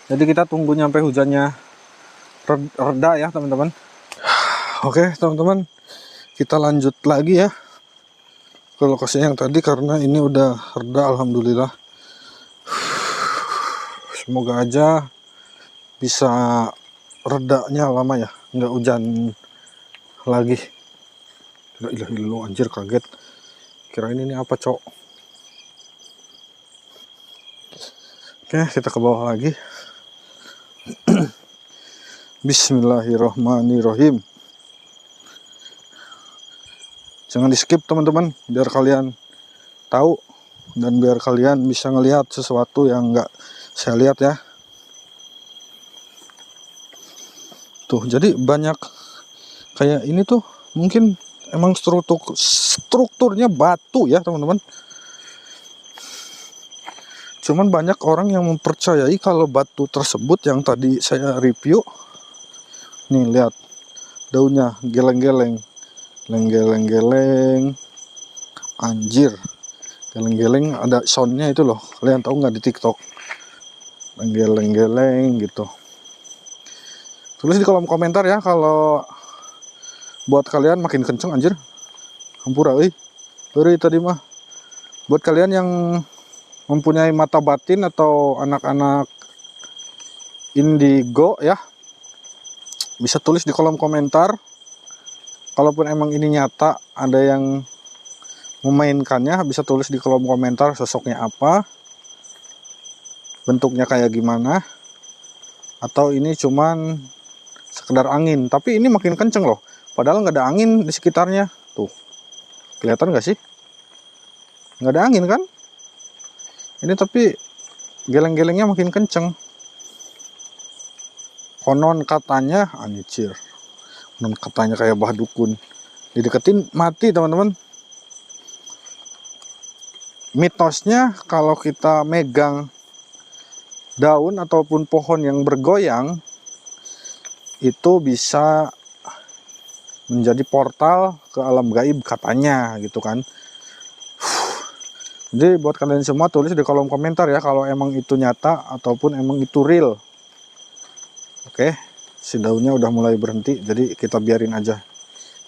Jadi kita tunggu nyampe hujannya reda ya teman-teman. Oke teman-teman, kita lanjut lagi ya ke lokasi yang tadi karena ini udah reda alhamdulillah. Semoga aja bisa redanya lama ya, nggak hujan lagi. La ilaha illallah, anjir kaget. Kirain ini apa, cok. Oke, kita ke bawah lagi. Bismillahirrahmanirrahim. Jangan di skip teman-teman, biar kalian tahu dan biar kalian bisa ngelihat sesuatu yang nggak saya lihat ya. Tuh, jadi banyak kayak ini tuh mungkin emang strukturnya batu ya teman-teman. Cuman banyak orang yang mempercayai kalau batu tersebut yang tadi saya review. Nih lihat daunnya geleng-geleng. Geleng-geleng, anjir, geleng-geleng ada soundnya itu loh, kalian tahu nggak di TikTok? Geleng-geleng gitu. Tulis di kolom komentar ya kalau buat kalian makin kenceng anjir. Hampura beri tadi mah. Buat kalian yang mempunyai mata batin atau anak-anak indigo ya, bisa tulis di kolom komentar. Kalaupun emang ini nyata ada yang memainkannya, bisa tulis di kolom komentar sosoknya apa, bentuknya kayak gimana, atau ini cuman sekedar angin. Tapi ini makin kenceng loh, padahal nggak ada angin di sekitarnya. Tuh, kelihatan nggak sih? Nggak ada angin kan? Ini tapi geleng-gelengnya makin kenceng. Konon katanya, anjir, konon katanya kayak bah dukun, dideketin mati teman-teman. Mitosnya kalau kita megang daun ataupun pohon yang bergoyang itu bisa menjadi portal ke alam gaib katanya gitu kan. Jadi buat kalian semua tulis di kolom komentar ya kalau emang itu nyata ataupun emang itu real. Oke, si daunnya udah mulai berhenti, jadi kita biarin aja.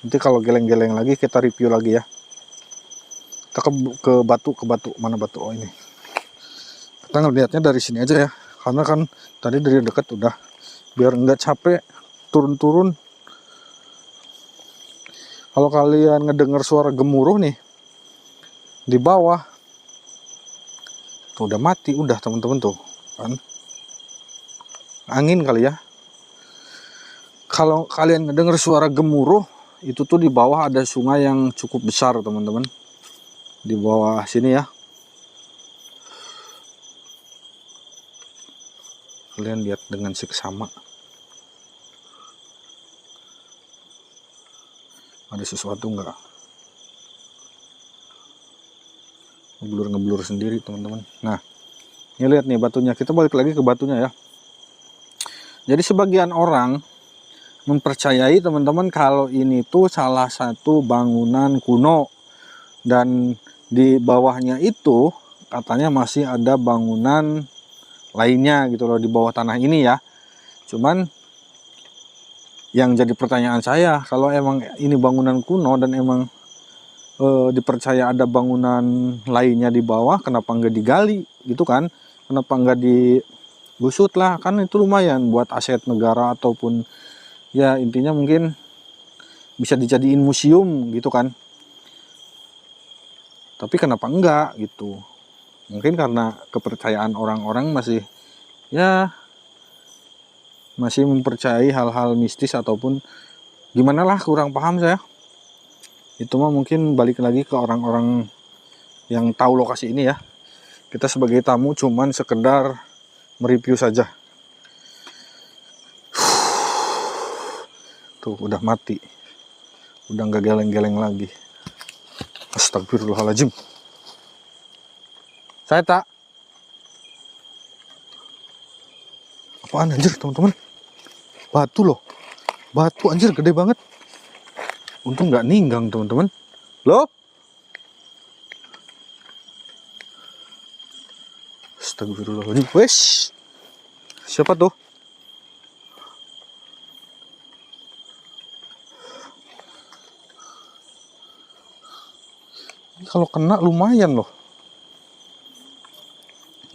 Nanti kalau geleng-geleng lagi kita review lagi ya. Kita ke batu, mana batu? Oh ini. Kita ngeliatnya dari sini aja ya, karena kan tadi dari dekat udah, biar nggak capek turun-turun. Kalau kalian ngedenger suara gemuruh nih di bawah, tuh udah mati udah teman-teman tuh kan, angin kali ya. Kalau kalian ngedenger suara gemuruh, itu tuh di bawah ada sungai yang cukup besar teman-teman. Di bawah sini ya. Kalian lihat dengan seksama. Ada sesuatu nggak? Ngeblur sendiri teman-teman. Nah, ini lihat nih batunya. Kita balik lagi ke batunya ya. Jadi sebagian orang mempercayai teman-teman kalau ini tuh salah satu bangunan kuno, dan di bawahnya itu katanya masih ada bangunan lainnya gitu loh di bawah tanah ini ya. Cuman yang jadi pertanyaan saya, kalau emang ini bangunan kuno dan emang dipercaya ada bangunan lainnya di bawah, kenapa nggak digali gitu kan? Kenapa nggak digusut lah, kan itu lumayan buat aset negara ataupun ya intinya mungkin bisa dijadiin museum gitu kan. Tapi kenapa enggak gitu? Mungkin karena kepercayaan orang-orang masih mempercayai hal-hal mistis ataupun gimana lah, kurang paham saya. Itu mah mungkin balik lagi ke orang-orang yang tahu lokasi ini ya. Kita sebagai tamu cuman sekedar mereview saja. Tuh udah mati, udah nggak geleng-geleng lagi. Astagfirullahaladzim. Saya tak. Apaan anjir teman-teman? Batu loh. Batu anjir gede banget. Untung nggak ninggang teman-teman. Loh? Astagfirullahaladzim. Wes. Siapa tuh? kalau kena lumayan loh.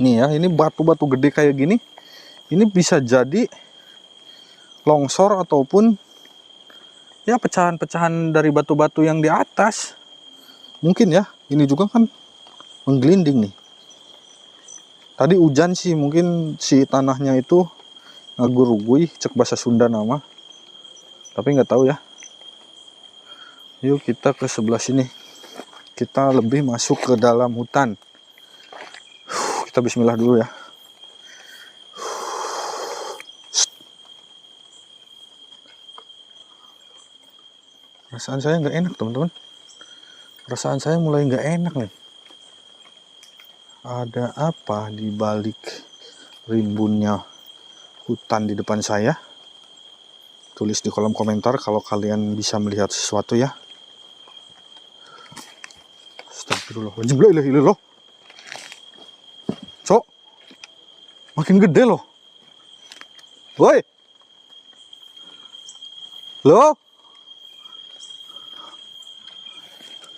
Nih ya, ini batu-batu gede kayak gini, ini bisa jadi longsor ataupun ya pecahan-pecahan dari batu-batu yang di atas. Mungkin ya, ini juga kan menggelinding nih. Tadi hujan sih, mungkin si tanahnya itu ngagurugui, cek bahasa Sunda nama. Tapi nggak tahu ya. Yuk kita ke sebelah sini. Kita lebih masuk ke dalam hutan. Kita bismillah dulu ya. Perasaan saya nggak enak teman-teman. Perasaan saya mulai nggak enak nih. Ada apa di balik rimbunnya hutan di depan saya? Tulis di kolom komentar kalau kalian bisa melihat sesuatu ya. Astagfirullahaladzim, la ilaha illallah. Cok, makin gede loh. Woi, lo,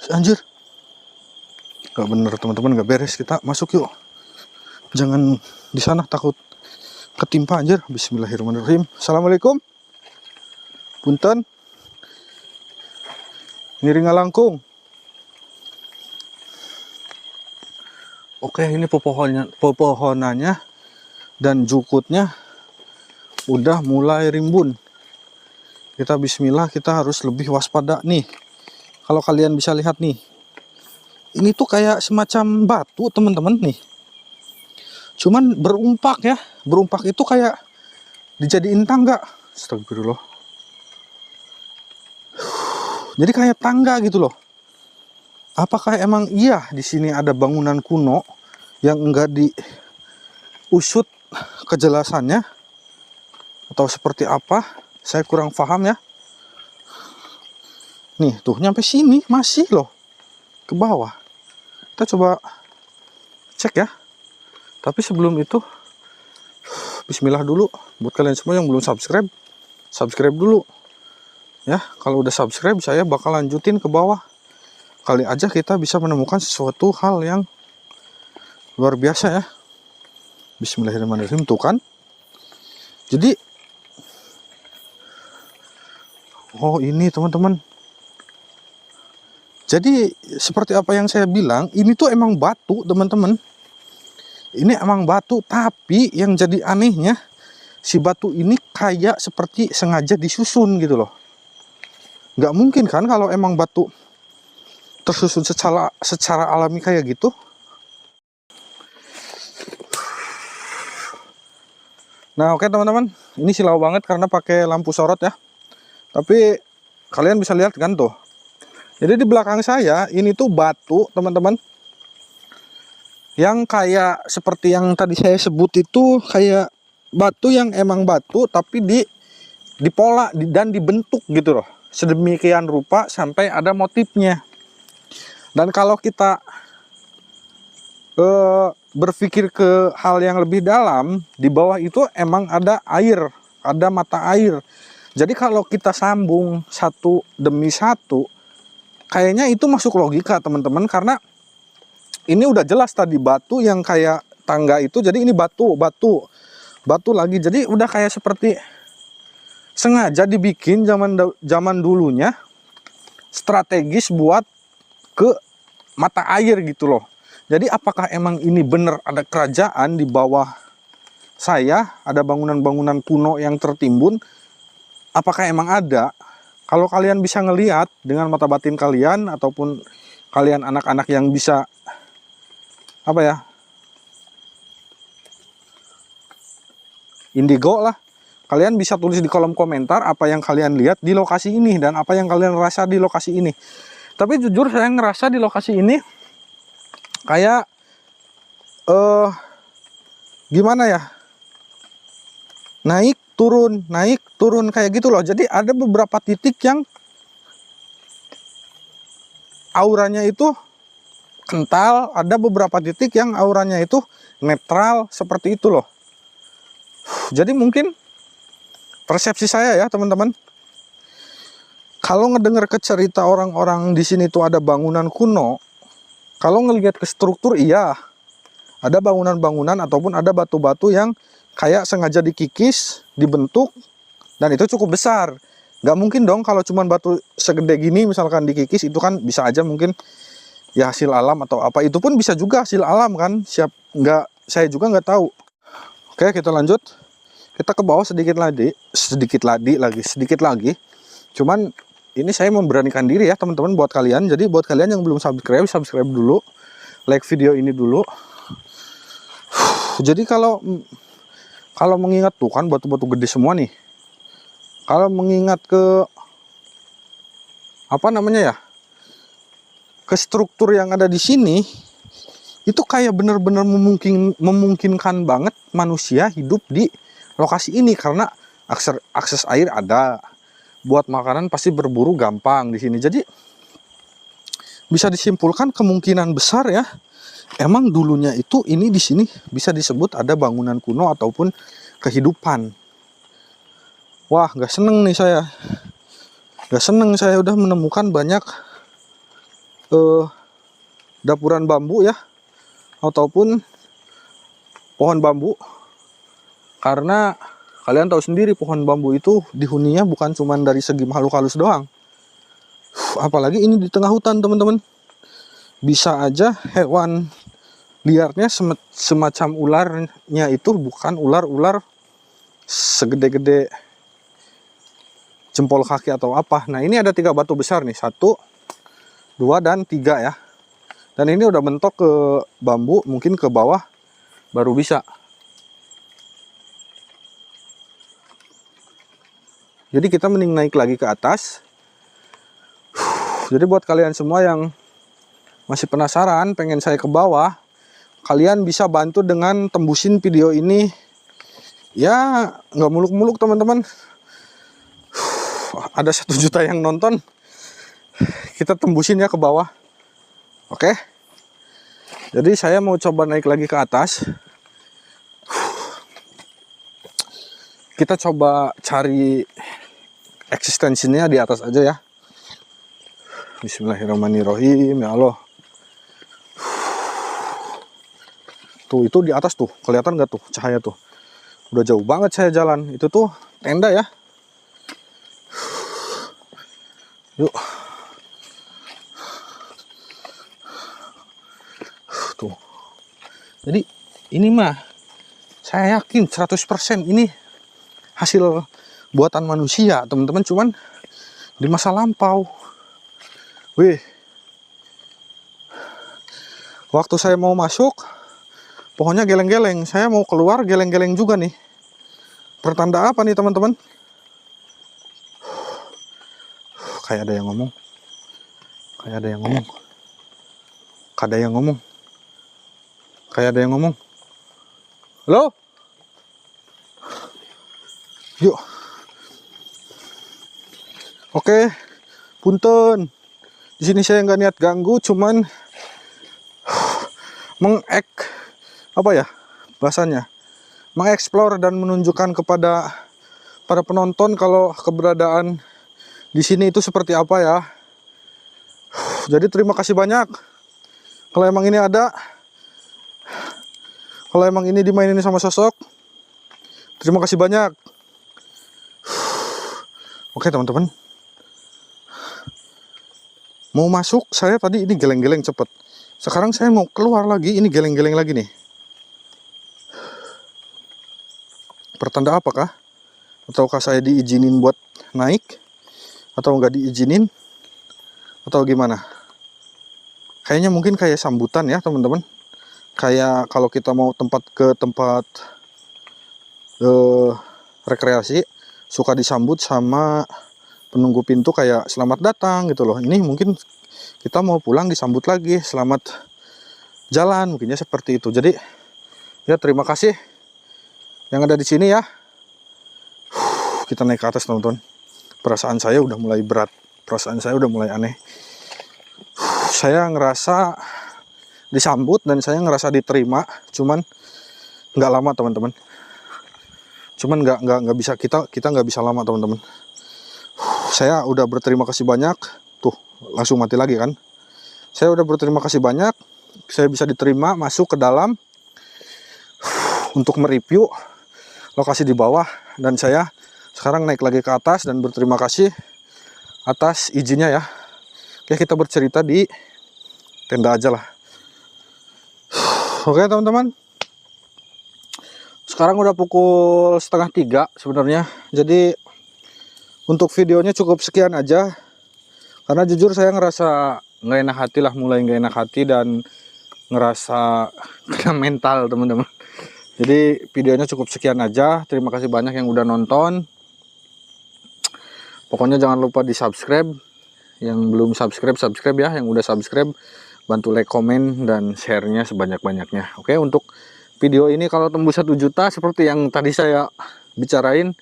anjir, gak bener teman-teman, gak beres. Kita masuk yuk. Jangan di sana, takut ketimpa anjir. Bismillahirrahmanirrahim. Assalamualaikum. Punten. Ngiring langkung. Oke, ini pepohonannya dan jukutnya udah mulai rimbun. Kita bismillah, kita harus lebih waspada nih. Kalau kalian bisa lihat nih, ini tuh kayak semacam batu teman-teman nih. Cuman berumpak ya, berumpak itu kayak dijadiin tangga. Astagfirullah. Jadi kayak tangga gitu loh. Apakah emang iya di sini ada bangunan kuno yang enggak diusut kejelasannya atau seperti apa? Saya kurang paham ya. Nih, tuh nyampe sini masih loh ke bawah. Kita coba cek ya. Tapi sebelum itu bismillah dulu buat kalian semua yang belum subscribe. Subscribe dulu. Ya, kalau udah subscribe saya bakal lanjutin ke bawah. Kali aja kita bisa menemukan sesuatu hal yang luar biasa ya. Bismillahirrahmanirrahim, tuh kan. Jadi oh ini teman-teman. Jadi seperti apa yang saya bilang, ini tuh emang batu teman-teman. Ini emang batu, tapi yang jadi anehnya si batu ini kayak seperti sengaja disusun gitu loh. Nggak mungkin kan kalau emang batu tersusun secara alami kayak gitu. Nah oke teman-teman, ini silau banget karena pakai lampu sorot ya. Tapi kalian bisa lihat kan tuh. Jadi di belakang saya ini tuh batu teman-teman. Yang kayak seperti yang tadi saya sebut itu kayak batu yang emang batu tapi dipola dan dibentuk gitu loh. Sedemikian rupa sampai ada motifnya. Dan kalau kita berpikir ke hal yang lebih dalam, di bawah itu emang ada air, ada mata air. Jadi kalau kita sambung satu demi satu, kayaknya itu masuk logika teman-teman. Karena ini udah jelas tadi batu yang kayak tangga itu, jadi ini batu lagi. Jadi udah kayak seperti sengaja dibikin zaman dulunya, strategis buat ke mata air gitu loh. Jadi apakah emang ini bener ada kerajaan di bawah saya, ada bangunan-bangunan kuno yang tertimbun? Apakah emang ada? Kalau kalian bisa ngelihat dengan mata batin kalian, ataupun kalian anak-anak yang bisa apa ya, indigo lah, kalian bisa tulis di kolom komentar apa yang kalian lihat di lokasi ini dan apa yang kalian rasa di lokasi ini. Tapi jujur saya ngerasa di lokasi ini kayak gimana ya, naik turun kayak gitu loh. Jadi ada beberapa titik yang auranya itu kental, ada beberapa titik yang auranya itu netral, seperti itu loh. Jadi mungkin persepsi saya ya teman-teman, kalau ngedenger ke cerita orang-orang di sini tuh ada bangunan kuno, Kalau ngelihat ke struktur, iya, ada bangunan-bangunan ataupun ada batu-batu yang kayak sengaja dikikis, dibentuk, dan itu cukup besar. Nggak mungkin dong kalau cuma batu segede gini misalkan dikikis, itu kan bisa aja mungkin ya hasil alam atau apa. Itu pun bisa juga hasil alam kan, saya juga nggak tahu. Oke, kita lanjut. Kita ke bawah sedikit lagi. Cuman ini saya memberanikan diri ya teman-teman buat kalian. Jadi buat kalian yang belum subscribe dulu, like video ini dulu. Jadi kalau mengingat tuh kan batu-batu gede semua nih. Kalau mengingat ke apa namanya ya, ke struktur yang ada di sini, itu kayak benar-benar memungkinkan banget manusia hidup di lokasi ini karena akses air ada. Buat makanan pasti berburu gampang di sini. Jadi bisa disimpulkan kemungkinan besar ya, emang dulunya itu ini di sini bisa disebut ada bangunan kuno ataupun kehidupan. Wah, nggak seneng nih saya. Nggak seneng saya udah menemukan banyak dapuran bambu ya, ataupun pohon bambu. Karena kalian tahu sendiri pohon bambu itu dihuninya bukan cuma dari segi makhluk halus doang. Apalagi ini di tengah hutan teman-teman. Bisa aja hewan liarnya semacam ularnya itu bukan ular-ular segede-gede jempol kaki atau apa. Nah ini ada 3 batu besar nih. 1, 2, dan 3 ya. Dan ini udah mentok ke bambu, mungkin ke bawah baru bisa. Jadi kita mending naik lagi ke atas. Jadi buat kalian semua yang masih penasaran pengen saya ke bawah, kalian bisa bantu dengan tembusin video ini. Ya nggak muluk-muluk teman-teman. Ada 1 juta yang nonton. Kita tembusin ya ke bawah. Oke. Jadi saya mau coba naik lagi ke atas. Kita coba cari eksistensinya di atas aja ya. Bismillahirrahmanirrahim ya Allah. Tuh itu di atas tuh, kelihatan nggak tuh cahaya tuh? Udah jauh banget saya jalan. Itu tuh tenda ya. Yuk. Tuh. Jadi ini mah saya yakin 100% ini hasil buatan manusia teman-teman, cuman di masa lampau. Wih, waktu saya mau masuk pohonnya geleng-geleng, saya mau keluar geleng-geleng juga nih. Pertanda apa nih teman-teman? Kayak ada yang ngomong. Kayak ada yang ngomong. Kayak ada yang ngomong. Kayak ada yang ngomong. Halo? Yuk. Oke, punten. Di sini saya nggak niat ganggu, cuman mengeksplor dan menunjukkan kepada para penonton kalau keberadaan di sini itu seperti apa ya. Jadi terima kasih banyak. Kalau emang ini ada, kalau emang ini dimainin sama sosok, terima kasih banyak. Oke teman-teman. Mau masuk, saya tadi ini geleng-geleng cepet. Sekarang saya mau keluar lagi, ini geleng-geleng lagi nih. Pertanda apakah? Ataukah saya diizinin buat naik? Atau nggak diizinin? Atau gimana? Kayaknya mungkin kayak sambutan ya teman-teman. Kayak kalau kita mau ke tempat rekreasi, suka disambut sama penunggu pintu kayak selamat datang gitu loh. Ini mungkin kita mau pulang disambut lagi, selamat jalan, mungkinnya seperti itu. Jadi ya terima kasih yang ada di sini ya. Kita naik ke atas teman-teman. Perasaan saya udah mulai berat, perasaan saya udah mulai aneh. Saya ngerasa disambut dan saya ngerasa diterima, cuman nggak lama teman-teman. Cuman nggak bisa, kita nggak bisa lama teman-teman. Saya udah berterima kasih banyak. Tuh langsung mati lagi kan. Saya udah berterima kasih banyak. Saya bisa diterima masuk ke dalam untuk mereview lokasi di bawah. Dan saya sekarang naik lagi ke atas dan berterima kasih atas izinnya ya. Oke, kita bercerita di tenda aja lah. Oke teman-teman, sekarang udah pukul 2:30 sebenarnya. Jadi untuk videonya cukup sekian aja, karena jujur saya ngerasa nggak enak hati lah, mulai nggak enak hati dan ngerasa kena mental teman-teman. Jadi videonya cukup sekian aja. Terima kasih banyak yang udah nonton. Pokoknya jangan lupa di subscribe. Yang belum subscribe, subscribe ya. Yang udah subscribe, bantu like, komen, dan share-nya sebanyak-banyaknya. Oke, untuk video ini kalau tembus 1 juta seperti yang tadi saya bicarain,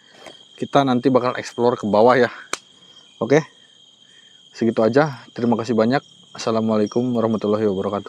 kita nanti bakal explore ke bawah ya. Oke, segitu aja. Terima kasih banyak. Assalamualaikum warahmatullahi wabarakatuh.